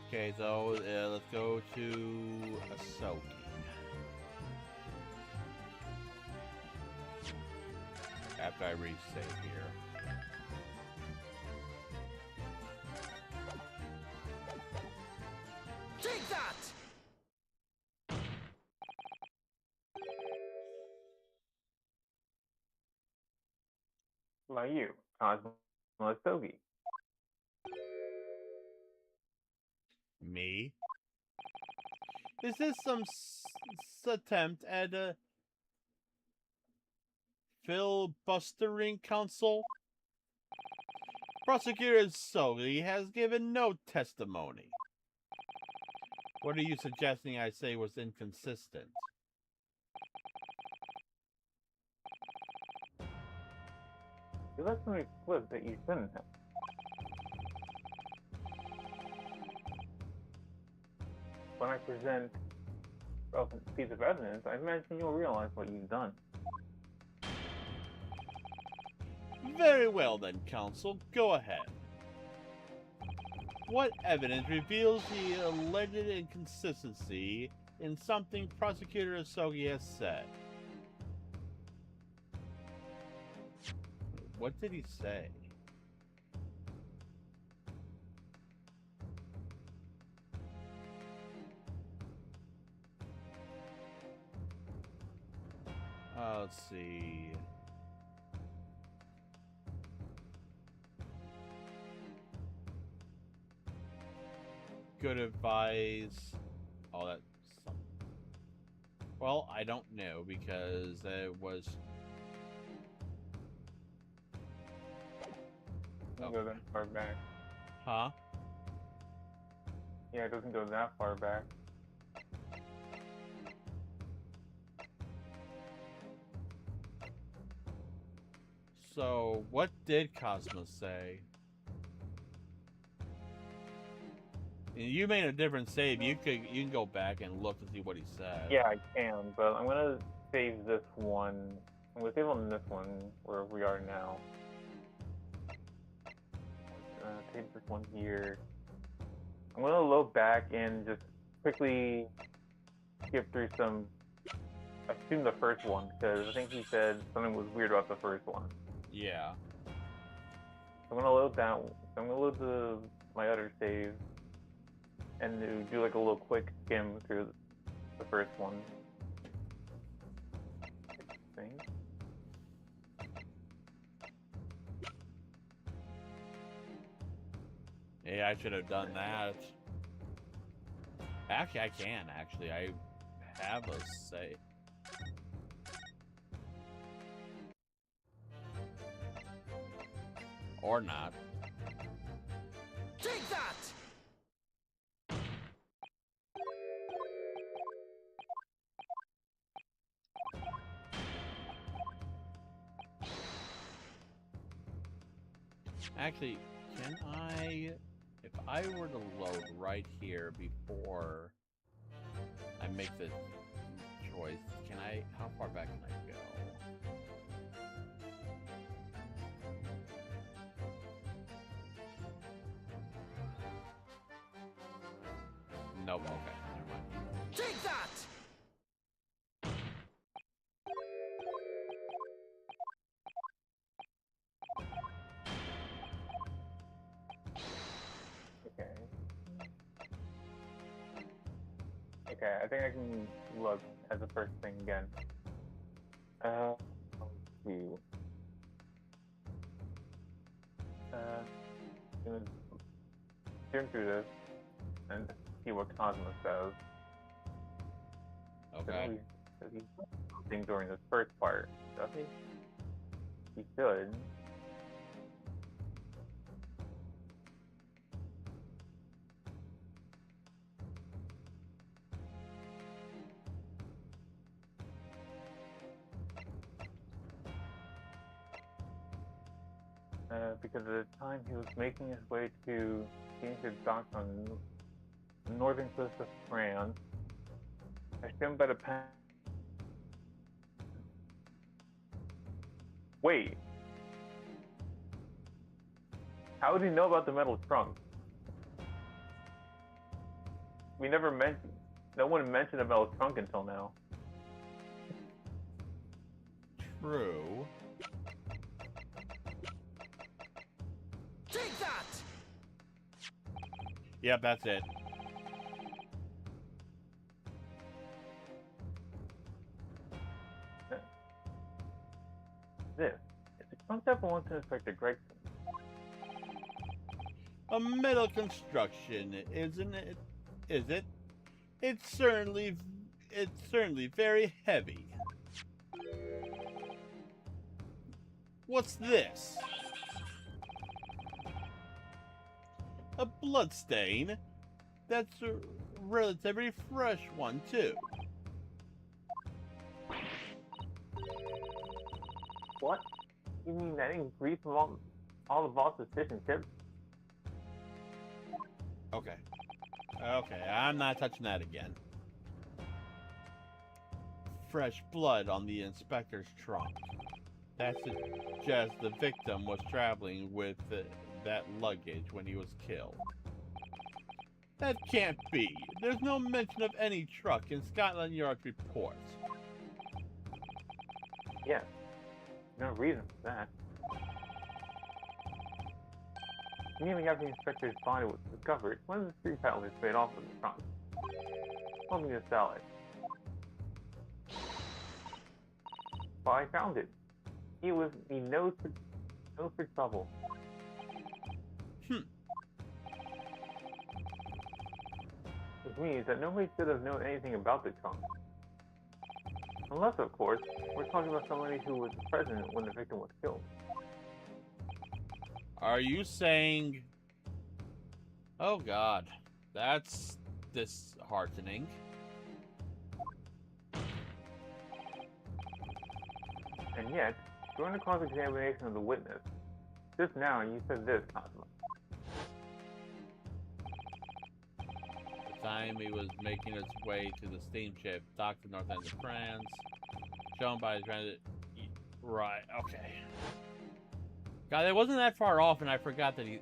Okay, so let's go to Asogi. After I resave here. Take that! By you, Cosmo Sogi. Me? Is this some attempt at a filibustering counsel? Prosecutor Sogi has given no testimony. What are you suggesting I say was inconsistent? You let somebody slip that you shouldn't have. When I present a piece of evidence, I imagine you'll realize what you've done. Very well then, counsel. Go ahead. What evidence reveals the alleged inconsistency in something Prosecutor Asogi has said? What did he say? Let's see. Good advice. Oh, that's something. Well, I don't know because it was. Doesn't go that far back. Huh? Yeah, it doesn't go that far back. So, what did Cosmos say? You made a different save. You can go back and look to see what he said. Yeah, I can, but I'm gonna save this one. I'm gonna save on this one where we are now. Save this one here. I'm gonna load back and just quickly skip through some. I assume the first one because I think he said something was weird about the first one. Yeah. I'm gonna load that. I'm gonna load my other save and do like a little quick skim through the first one. I think. Yeah, I should have done that. Actually, I can. Actually, I have a say. Or not. Take that! Actually, can I... If I were to load right here before I make the choice, can I... How far back can I go? Nope, okay, never mind. Take that! Okay. Okay, I think I can look at the first thing again. Let's see. Gonna turn through this and see what Cosmos says. Okay. Does he something during this first part? Does he? He should. Because at the time he was making his way to the ancient docks on the northern coast of France, assumed by the pen. Wait. How would he know about the metal trunk? We never mentioned. No one mentioned a metal trunk until now. True. Take that! Yep, that's it. This. It's a trunk that belongs to Inspector Gregson. A metal construction, isn't it? Is it? It's certainly very heavy. What's this? A bloodstain? That's a relatively fresh one, too. What? You mean that didn't grease from all the vault's fish and chips? Okay. Okay, I'm not touching that again. Fresh blood on the inspector's trunk. That suggests the victim was traveling with that luggage when he was killed. That can't be. There's no mention of any truck in Scotland Yard's reports. Yeah. No reason for that. Immediately after the inspector's body was discovered, one of the street paddlers made off with the trunk, holding a salad. But I found it. He was no for trouble. Which means that nobody should have known anything about the trunk. Unless, of course, we're talking about somebody who was present when the victim was killed. Are you saying... Oh god, that's disheartening. And yet, during the cross-examination of the witness, just now you said this, Cosmo. The time he was making his way to the steamship docked in north end of France, shown by his transit... Right, okay. God, it wasn't that far off, and I forgot that he...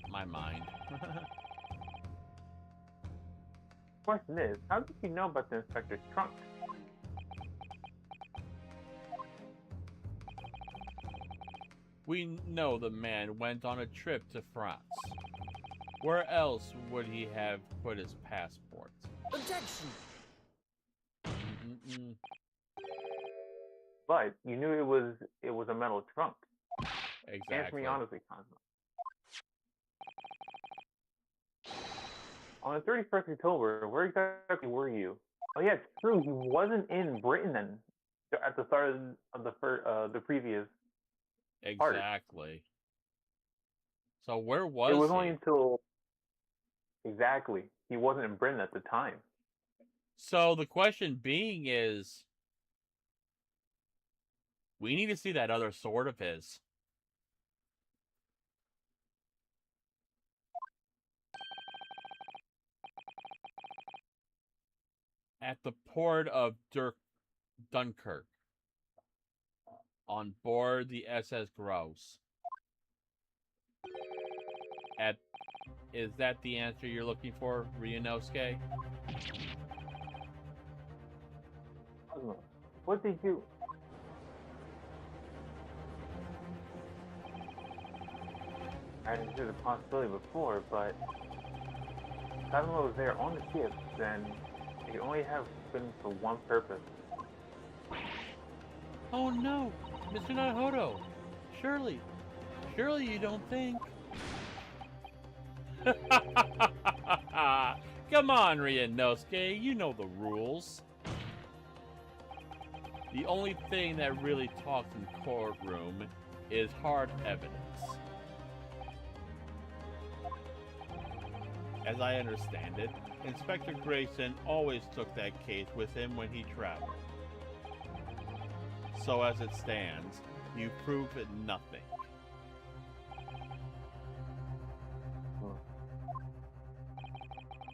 my mind. The question is, how did you know about the inspector's trunk? We know the man went on a trip to France. Where else would he have put his passport? Objection! Mm-mm. But you knew it was a metal trunk. Answer Exactly. me honestly, Cosmo. On the 31st of October, where exactly were you? Oh yeah, it's true. He wasn't in Britain then at the start of the previous part. Exactly. So where It was was only he? until exactly he wasn't in Britain at the time. So the question being is, we need to see that other sword of his. At the port of Dunkirk. On board the SS Gross. Is that the answer you're looking for, Ryunosuke? Cosmo, what did you? I didn't consider the possibility before, but Cosmo was there on the ship, then it could only have been for one purpose. Oh no, Mr. Naruto. Surely you don't think. Come on, Ryunosuke, you know the rules. The only thing that really talks in courtroom is hard evidence. As I understand it, Inspector Grayson always took that case with him when he traveled. So as it stands, you prove nothing.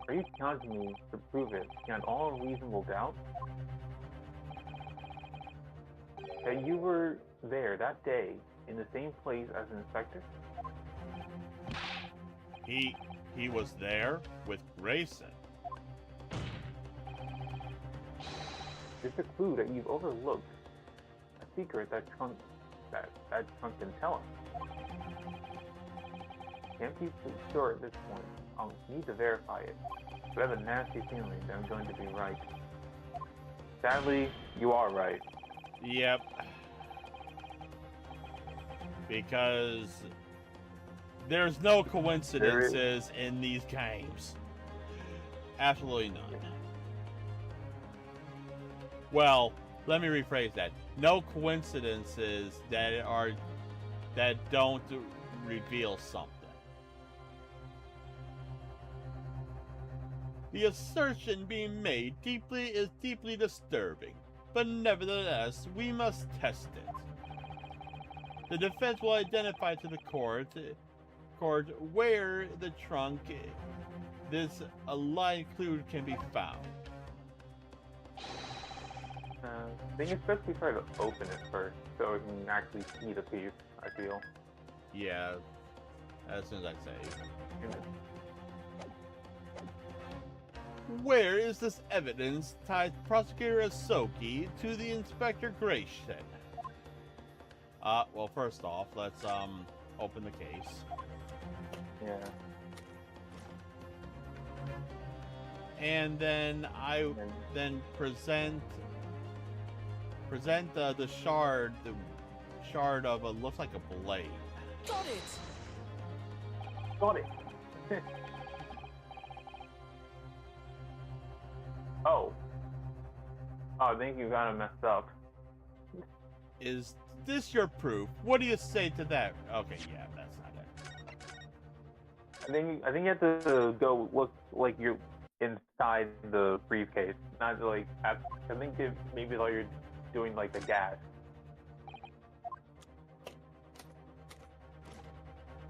Are you challenging me to prove it beyond all reasonable doubt? That you were there that day in the same place as the inspector? He was there with Grayson. It's a clue that you've overlooked. A secret that trunk can tell us. Can't be sure at this point. I'll need to verify it. But I have a nasty feeling that I'm going to be right. Sadly, you are right. Yep. Because there's no coincidences in these games. Absolutely none. Well, let me rephrase that. No coincidences that don't reveal something. The assertion being made is deeply disturbing, but nevertheless, we must test it. The defense will identify to the court where the trunk this line clue can be found. I think it's best we try to open it first, so we can actually see the piece, I feel. Yeah, as soon as I say. Where is this evidence tied Prosecutor Asoki to the Inspector Grayson? Well, first off, let's open the case. Yeah. And then then present the shard of a looks like a blade. Got it! Got it! Oh. Oh, I think you got it messed up. Is this your proof? What do you say to that? Okay, yeah, that's not it. I think you have to go look like you're inside the briefcase, not like I think maybe while you're doing like the gas.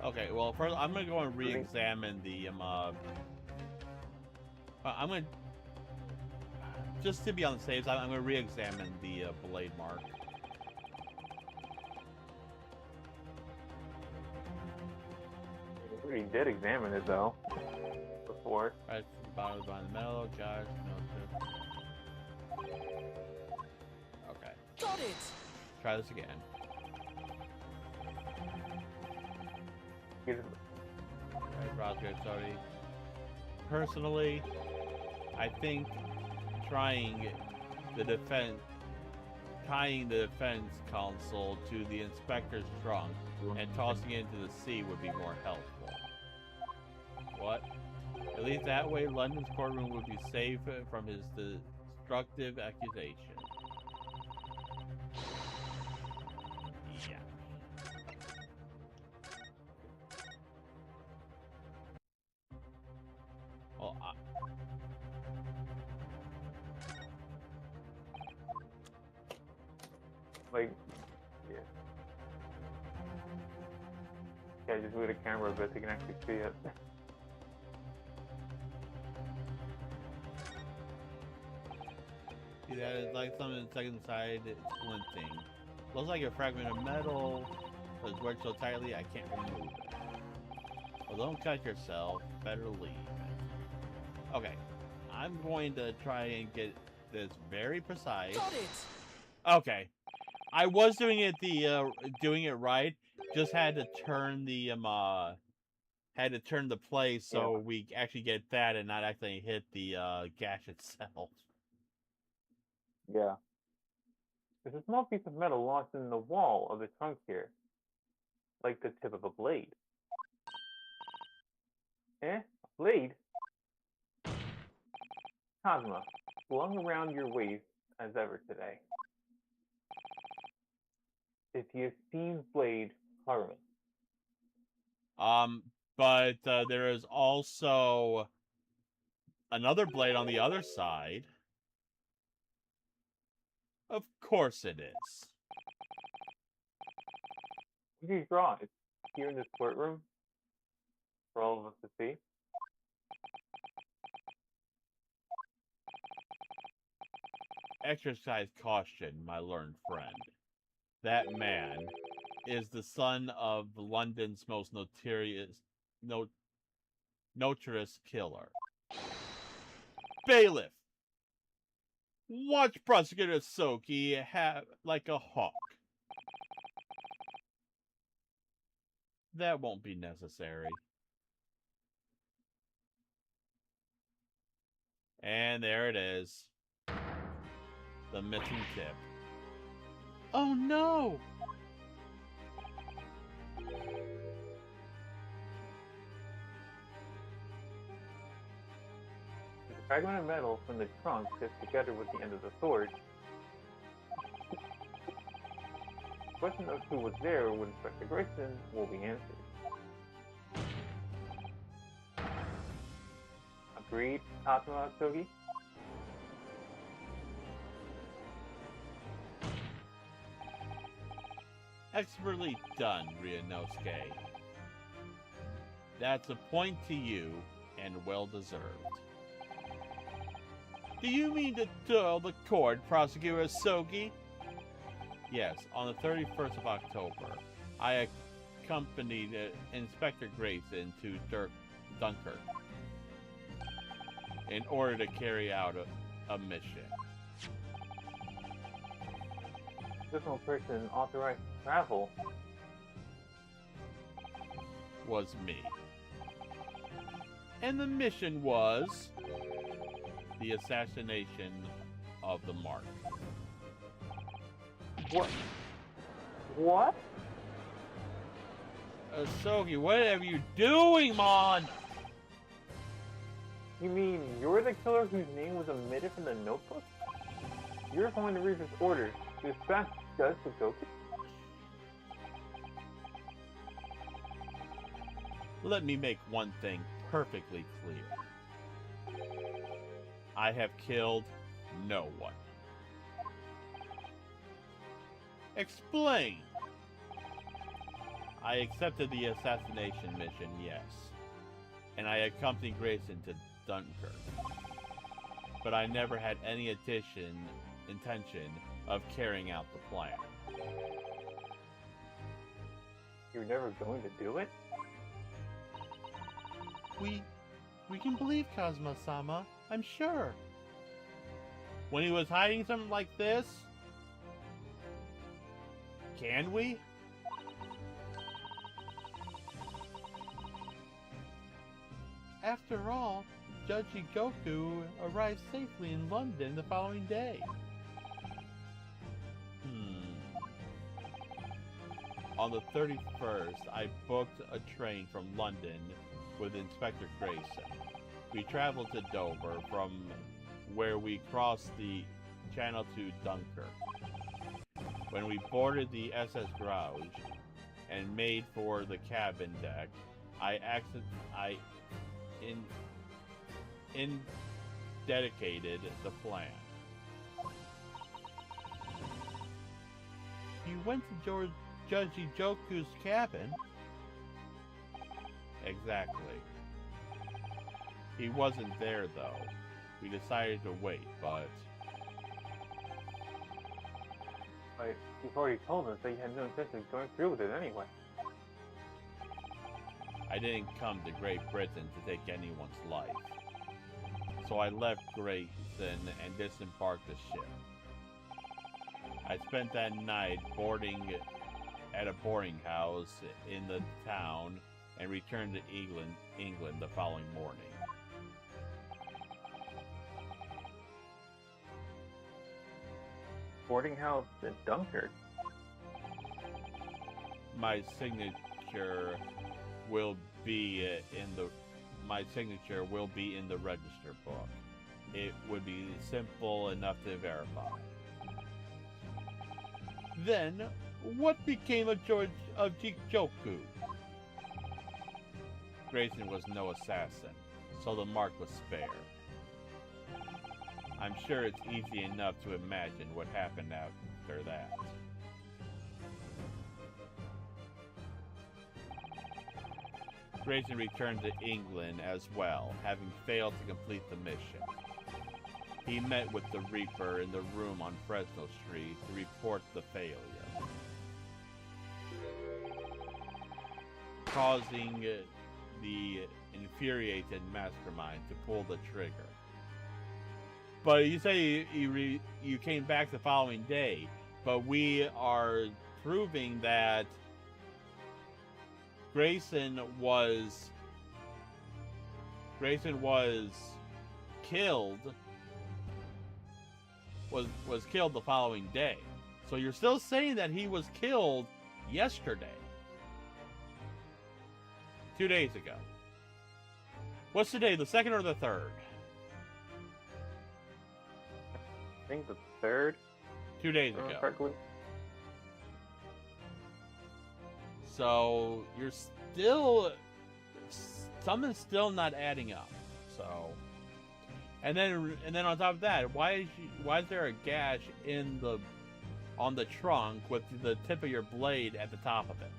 Okay, well, first I'm gonna go and re-examine the I'm gonna just to be on the safe side. I'm gonna re-examine the blade mark. You already did examine it though before. Right, bottom behind the metal, guys. Okay. Got it! Try this again. Right, Roscoe, sorry. Personally, I think trying the defense, tying the defense console to the inspector's trunk and tossing it into the sea would be more helpful. What? At least that way, London's courtroom would be safe from his destructive accusation. Yeah. Well, Like, yeah. Yeah, just move the camera a bit so you can actually see it. See, that is like something stuck inside splinting. Looks like a fragment of metal, but it's worked so tightly I can't remove it. Well, don't cut yourself. Better leave. Okay, I'm going to try and get this very precise. Got it! Okay, I was doing it doing it right. Just had to turn the play so we actually get that and not actually hit the gash itself. Yeah. There's a small piece of metal lodged in the wall of the trunk here, like the tip of a blade. Eh? A blade? Cosma, slung around your waist as ever today. If you see blade, harm it. But there is also another blade on the other side. Of course it is. What do you draw? It's here in this courtroom for all of us to see. Exercise caution, my learned friend. That man is the son of London's most notorious killer. Bailiff! Watch Prosecutor Soki have like a hawk. That won't be necessary. And there it is. The missing tip. Oh no! The fragment of metal from the trunk fits together with the end of the sword. The question of who was there when Inspector Grayson will be answered. Agreed, Tatsuya Togi? Expertly done, Ryunosuke. That's a point to you, and well deserved. Do you mean to tell the court, Prosecutor Sogi? Yes, on the 31st of October, I accompanied Inspector Grayson to Dunkirk in order to carry out a mission. Additional person authorized to travel was me. And the mission was the assassination of the Mark. What? What? Sogi, what are you doing, Mon? You mean you're the killer whose name was omitted from the notebook? You're going to read his orders to dispatch Judge Fugoku? Let me make one thing perfectly clear. I have killed no one. Explain! I accepted the assassination mission, yes. And I accompanied Grayson to Dunkirk. But I never had any intention of carrying out the plan. You're never going to do it? We can believe Kazuma-sama, I'm sure. When he was hiding something like this? Can we? After all, Judge Goku arrived safely in London the following day. On the 31st, I booked a train from London with Inspector Grayson. We traveled to Dover, from where we crossed the channel to Dunkirk. When we boarded the SS Grouge and made for the cabin deck, I dedicated the plan. You went to Judge Ijoku's cabin? Exactly. He wasn't there, though. We decided to wait, but... Like, you've already told us that you had no intention of going through with it anyway. I didn't come to Great Britain to take anyone's life. So I left Grayson and disembarked the ship. I spent that night boarding at a boarding house in the town and returned to England the following morning. Boarding house in Dunkirk? My signature will be in the register book. It would be simple enough to verify. Then, what became of Jijoku? Grayson was no assassin, so the mark was spared. I'm sure it's easy enough to imagine what happened after that. Grayson returned to England as well, having failed to complete the mission. He met with the Reaper in the room on Fresno Street to report the failure, causing the infuriated mastermind to pull the trigger. But you say you came back the following day, but we are proving that Grayson was killed was killed the following day. So you're still saying that he was killed yesterday. 2 days ago. What's today, the 2nd or the 3rd? I think the 3rd. 2 days ago. Correctly. So you're still, something's still not adding up. So, and then on top of that, why is there a gash on the trunk with the tip of your blade at the top of it?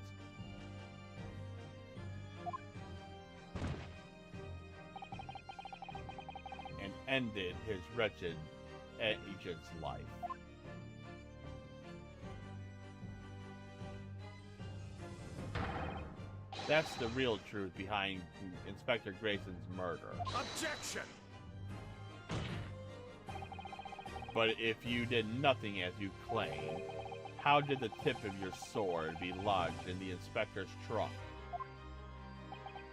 And ended his wretched agent's life. That's the real truth behind Inspector Grayson's murder. Objection! But if you did nothing as you claim, how did the tip of your sword be lodged in the inspector's trunk?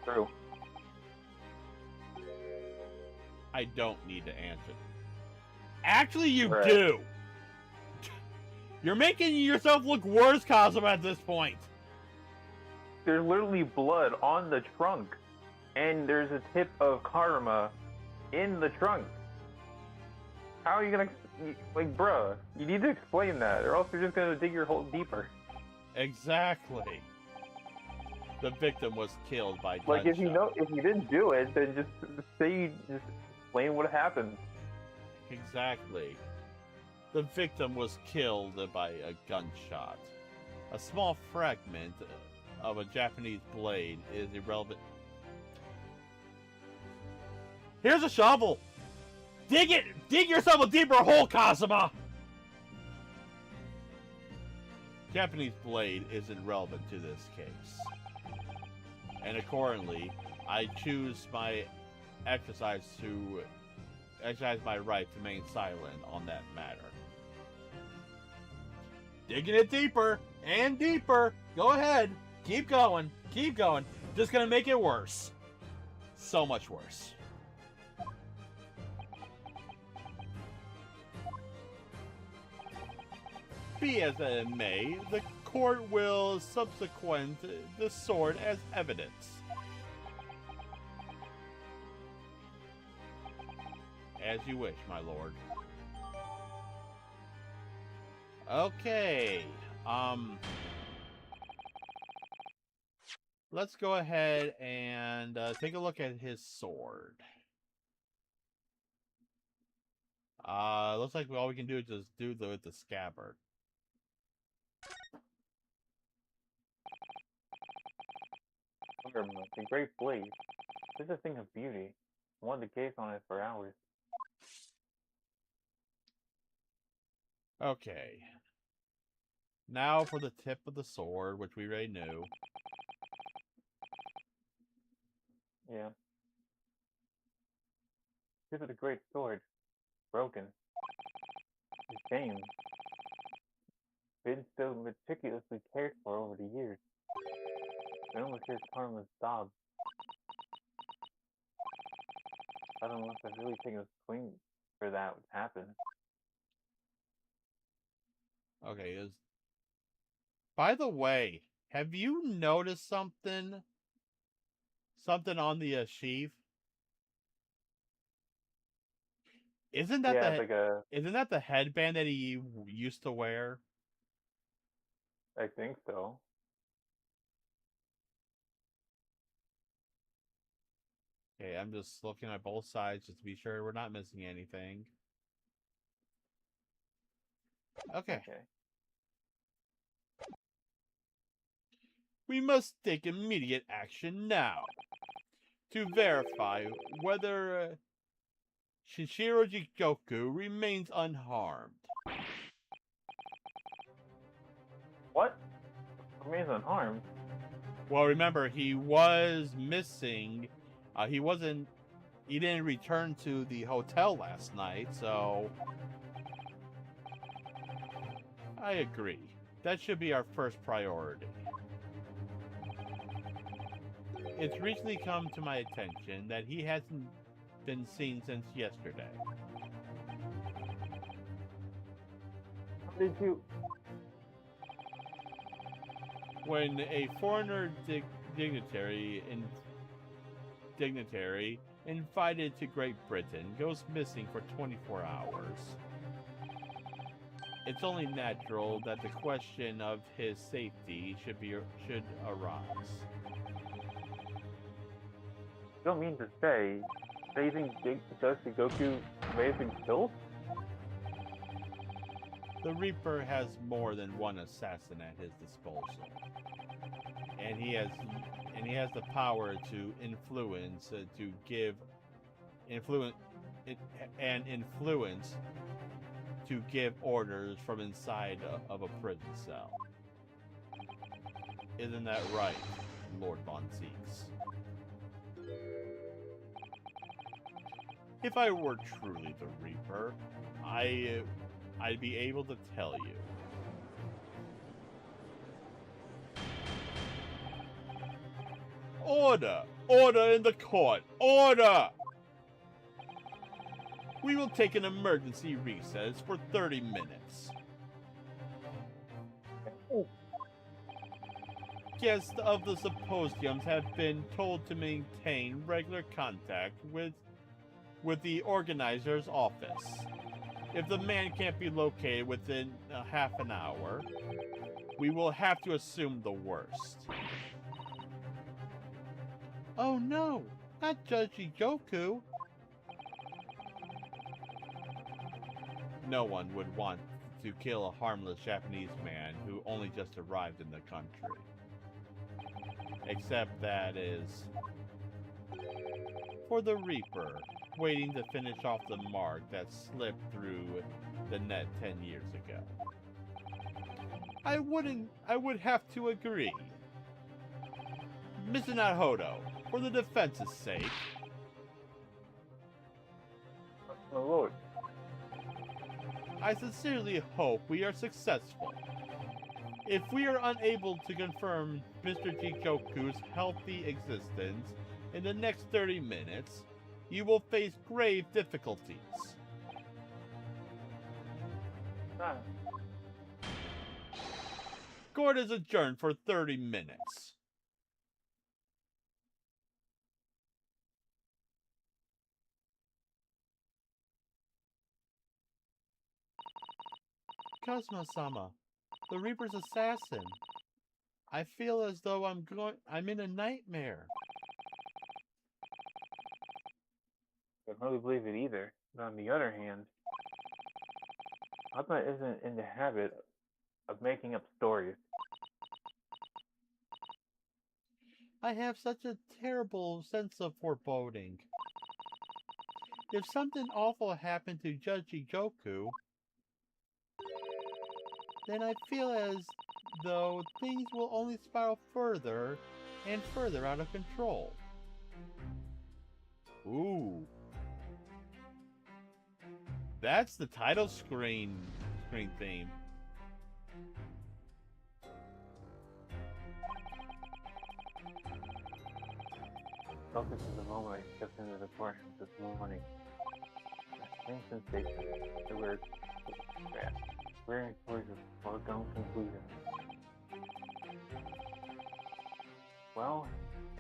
True. I don't need to answer. Actually, you Right. do! You're making yourself look worse, Kazuma, at this point. There's literally blood on the trunk, and there's a tip of karma in the trunk. How are you gonna, like, bruh? You need to explain that, or else you're just gonna dig your hole deeper. Exactly. The victim was killed by gunshot. Like, if you didn't do it, then just explain what happened. Exactly. The victim was killed by a gunshot. A small fragment of a Japanese blade is irrelevant. Here's a shovel! Dig it! Dig yourself a deeper hole, Kazuma! Japanese blade isn't relevant to this case. And accordingly, I choose exercise my right to remain silent on that matter. Digging it deeper and deeper. Go ahead. Keep going. Keep going. Just gonna make it worse. So much worse. Be as it may, the court will subsequent the sword as evidence. As you wish, my lord. Okay. Let's go ahead and take a look at his sword. Looks like all we can do is just do with the scabbard. The Great Blade. This is a thing of beauty. I wanted to gaze on it for hours. Okay. Now for the tip of the sword, which we already knew. Yeah. This is a great sword. Broken. It's shame. Been so meticulously cared for over the years. It almost hears harmless sobs. I don't know if I've really taken a swing for that would happen. Okay, by the way, have you noticed something? Something on the sheath? Isn't that isn't that the headband that he used to wear? I think so. Okay, I'm just looking at both sides just to be sure we're not missing anything. Okay. We must take immediate action now to verify whether Shinshiro Jigoku remains unharmed. What? Remains unharmed? Well, remember, he was missing. He didn't return to the hotel last night, so I agree. That should be our first priority. It's recently come to my attention that he hasn't been seen since yesterday. How did you... When a foreigner dignitary invited to Great Britain goes missing for 24 hours, it's only natural that the question of his safety should arise. You don't mean to say that you think Jigoku may have been killed? The Reaper has more than one assassin at his disposal, and he has the power to influence to give orders from inside of a prison cell. Isn't that right, Lord Von Zeeks? If I were truly the Reaper, I'd be able to tell you. Order! Order in the court! Order! We will take an emergency recess for 30 minutes. Guests of the symposiums have been told to maintain regular contact with the organizer's office. If the man can't be located within half an hour, we will have to assume the worst. Oh no, not Judge Jigoku. No one would want to kill a harmless Japanese man who only just arrived in the country. Except that is for the Reaper, waiting to finish off the mark that slipped through the net 10 years ago. I would have to agree. Mr. Nahodo, for the defense's sake. My lord. I sincerely hope we are successful. If we are unable to confirm Mr. Jigoku's healthy existence in the next 30 minutes, you will face grave difficulties. Court is adjourned for 30 minutes. Kazuma-sama, the Reaper's assassin. I feel as though I'm in a nightmare. I don't really believe it either. But on the other hand, Papa isn't in the habit of making up stories. I have such a terrible sense of foreboding. If something awful happened to Judge Igoku, then I feel as though things will only spiral further and further out of control. Ooh. That's the title screen theme. Focus on the moment I stepped into the courtroom this morning. That same sensation, the word bad, wearing towards a foregone conclusion. Well,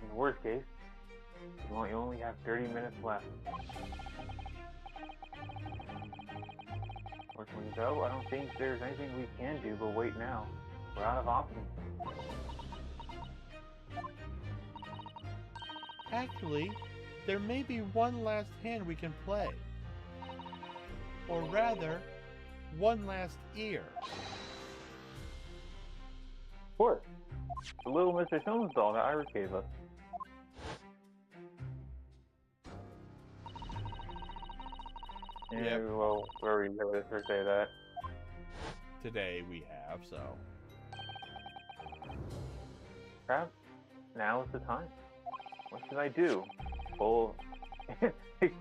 in the worst case, you only have 30 minutes left. Fortunately though, I don't think there's anything we can do but wait now. We're out of options. Actually, there may be one last hand we can play. Or rather, one last ear. Of course. The little Mr. Jones doll that Iris gave us. Yep. Yeah, well, where we heard her say that. Today we have, so. Perhaps now is the time. What should I do? Pull.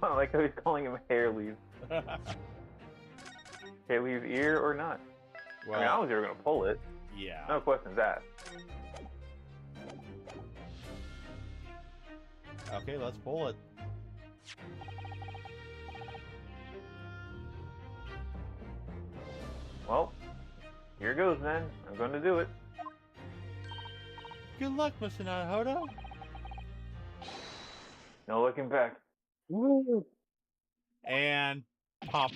Like I was calling him hair leaves. Hair leaves ear or not? Well, I mean, I was never gonna pull it. yeah. No questions asked. Okay, let's pull it. Well, here goes then. I'm gonna do it. Good luck, Mr. Naruhodo. No looking back. Woo! And pop.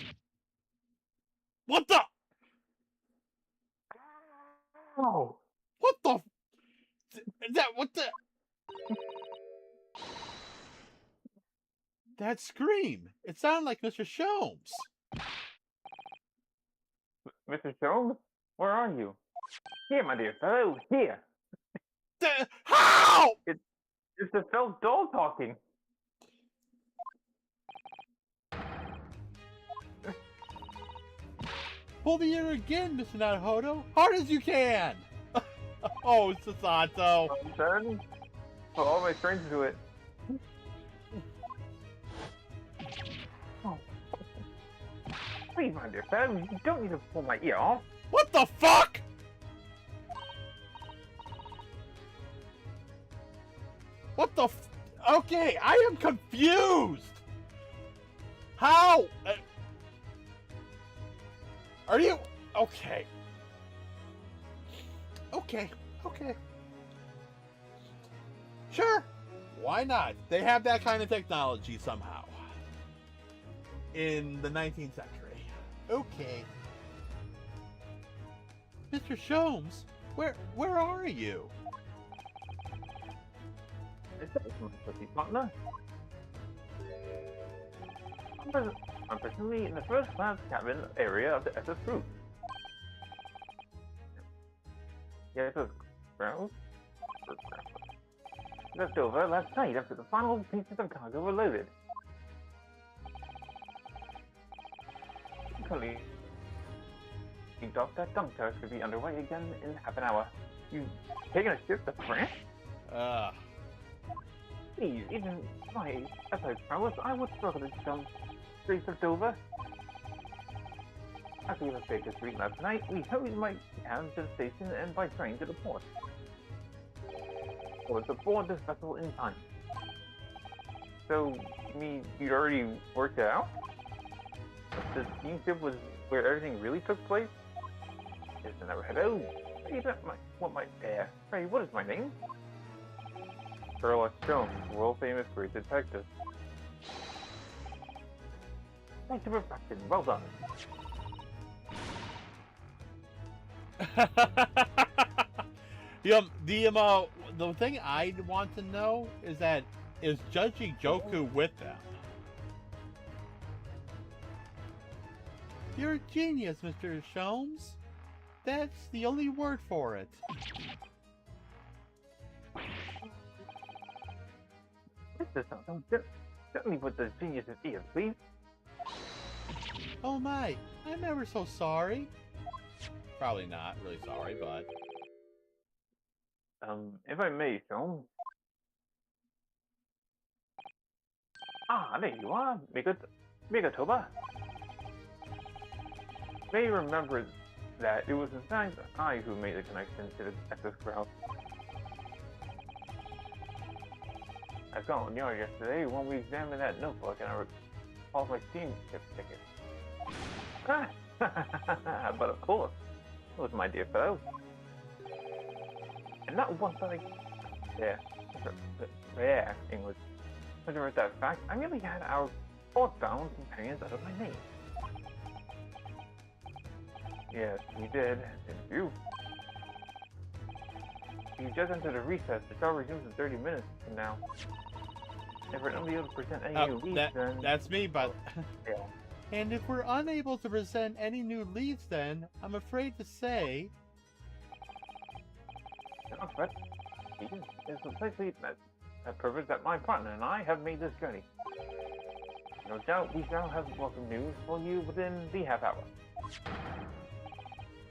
What the? Oh! What the? What the? That scream. It sounded like Mr. Sholmes. Mr. Sholmes? Where are you? Here, my dear fellow, here! How? It's the felt doll talking. Pull the ear again, Mr. Naruhodo. Hard as you can. Oh, Sasato. Son, put all my strength into it. Oh. Please, my dear fellow, you don't need to pull my ear off. What the fuck? What the Okay, I am confused. How? Are you... Okay. Okay. Sure. Why not? They have that kind of technology somehow. In the 19th century. Okay. Mr. Sholmes, where are you? Is that my pussy partner? I'm presently in the first class cabin area of the SS Group. Yes, ground. Left over last night after the final pieces of cargo were loaded. Currently, the dock that dump tower could be underway again in half an hour. You taking a ship to France? Please, even my epic prowess, I would struggle to jump streets of Dover. After we left Baker Street last night, we hurried my cab to the station and by train to the port. I was aboard this vessel in time. So, you mean you'd already worked it out? The steamship was where everything really took place? Mr. Naruhodo, Hey, Hey, what is my name? Sherlock Holmes, world famous great detective. Thanks for perfection. Well done. The thing I want to know is that is Judge Joku with them? You're a genius, Mr. Sholmes. That's the only word for it. Mr. Sholmes, tell me what the genius is, please. Oh my, I'm ever so sorry. Probably not really sorry, but... If I may, Sholmes. Ah, there you are, Megatoba. May you remember that it was in fact I who made the connection to the Texas crowd. I saw Neil yesterday when we examined that notebook and I recalled my steamship ticket. But of course, it was my dear fellow. And not once did yeah, English. As a matter of fact, I really had our bound companions out of my name. Yes, you did, didn't you? You just entered a recess. The show resumes in 30 minutes from now. If we're unable to present any new leads, then... That's me, but... Yeah. And if we're unable to present any new leads, then, I'm afraid to say... No, but it's precisely that purpose that my partner and I have made this journey. No doubt we shall have welcome news for you within the half hour.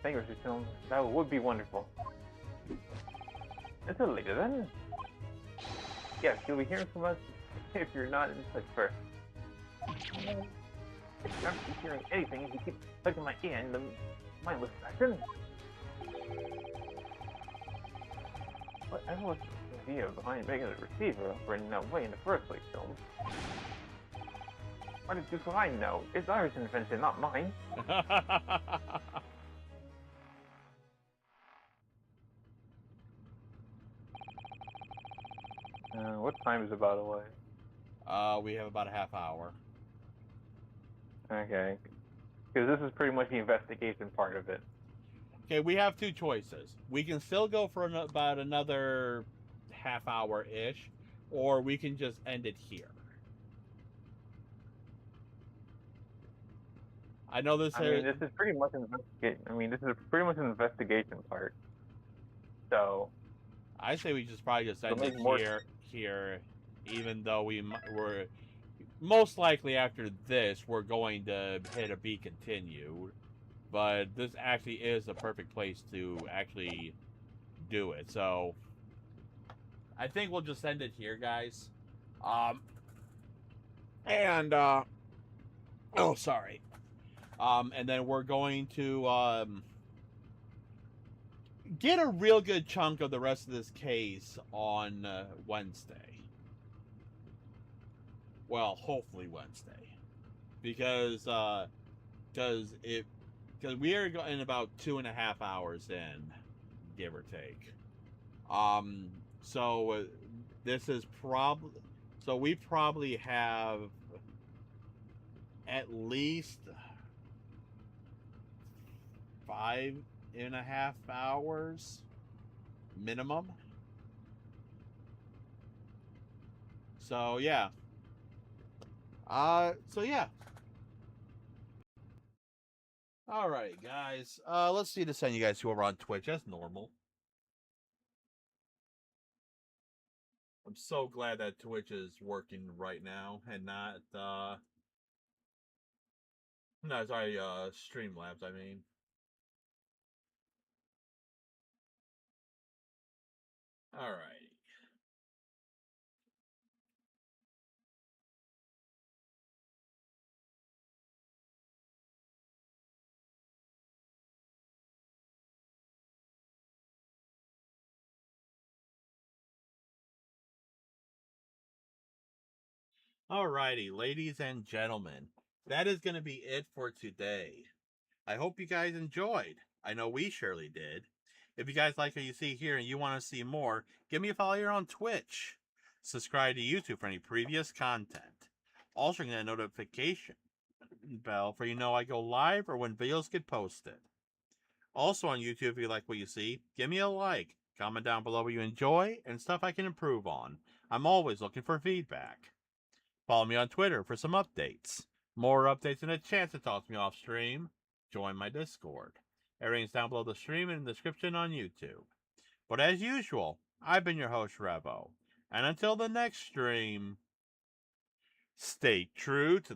Thank you, Mr. Stone. That would be wonderful. Until later then. Yes, you'll be hearing from us if you're not in touch first. If you're not hearing anything, if you keep tugging my ear in the mindless fashion. Whatever was the idea behind making the receiver operating that way in the first place, Stone? What do I know? It's Irish invention, not mine. What time is it, by the way? We have about a half hour. Okay. Because this is pretty much the investigation part of it. Okay, we have two choices. We can still go for about another half hour-ish, or we can just end it here. I know this. This is pretty much an investigation part. So. I say we just probably just end it here, even though we're most likely after this we're going to hit a be continued. But this actually is the perfect place to actually do it. So I think we'll just end it here, guys. Oh, sorry. And then we're going to get a real good chunk of the rest of this case on Wednesday. Well, hopefully Wednesday, because we are in about 2.5 hours in, give or take. So this is we probably have at least 5.5 hours minimum. So yeah. Alright, guys. Let's see to send you guys who are on Twitch as normal. I'm so glad that Twitch is working right now and not Streamlabs, I mean. Alright. Alrighty, ladies and gentlemen, that is going to be it for today. I hope you guys enjoyed. I know we surely did. If you guys like what you see here and you want to see more, give me a follow here on Twitch. Subscribe to YouTube for any previous content. Also, get a notification bell for you know I go live or when videos get posted. Also on YouTube, if you like what you see, give me a like. Comment down below what you enjoy and stuff I can improve on. I'm always looking for feedback. Follow me on Twitter for some updates. More updates and a chance to talk to me off stream. Join my Discord. Everything's down below the stream and in the description on YouTube. But as usual, I've been your host, Revo. And until the next stream, stay true to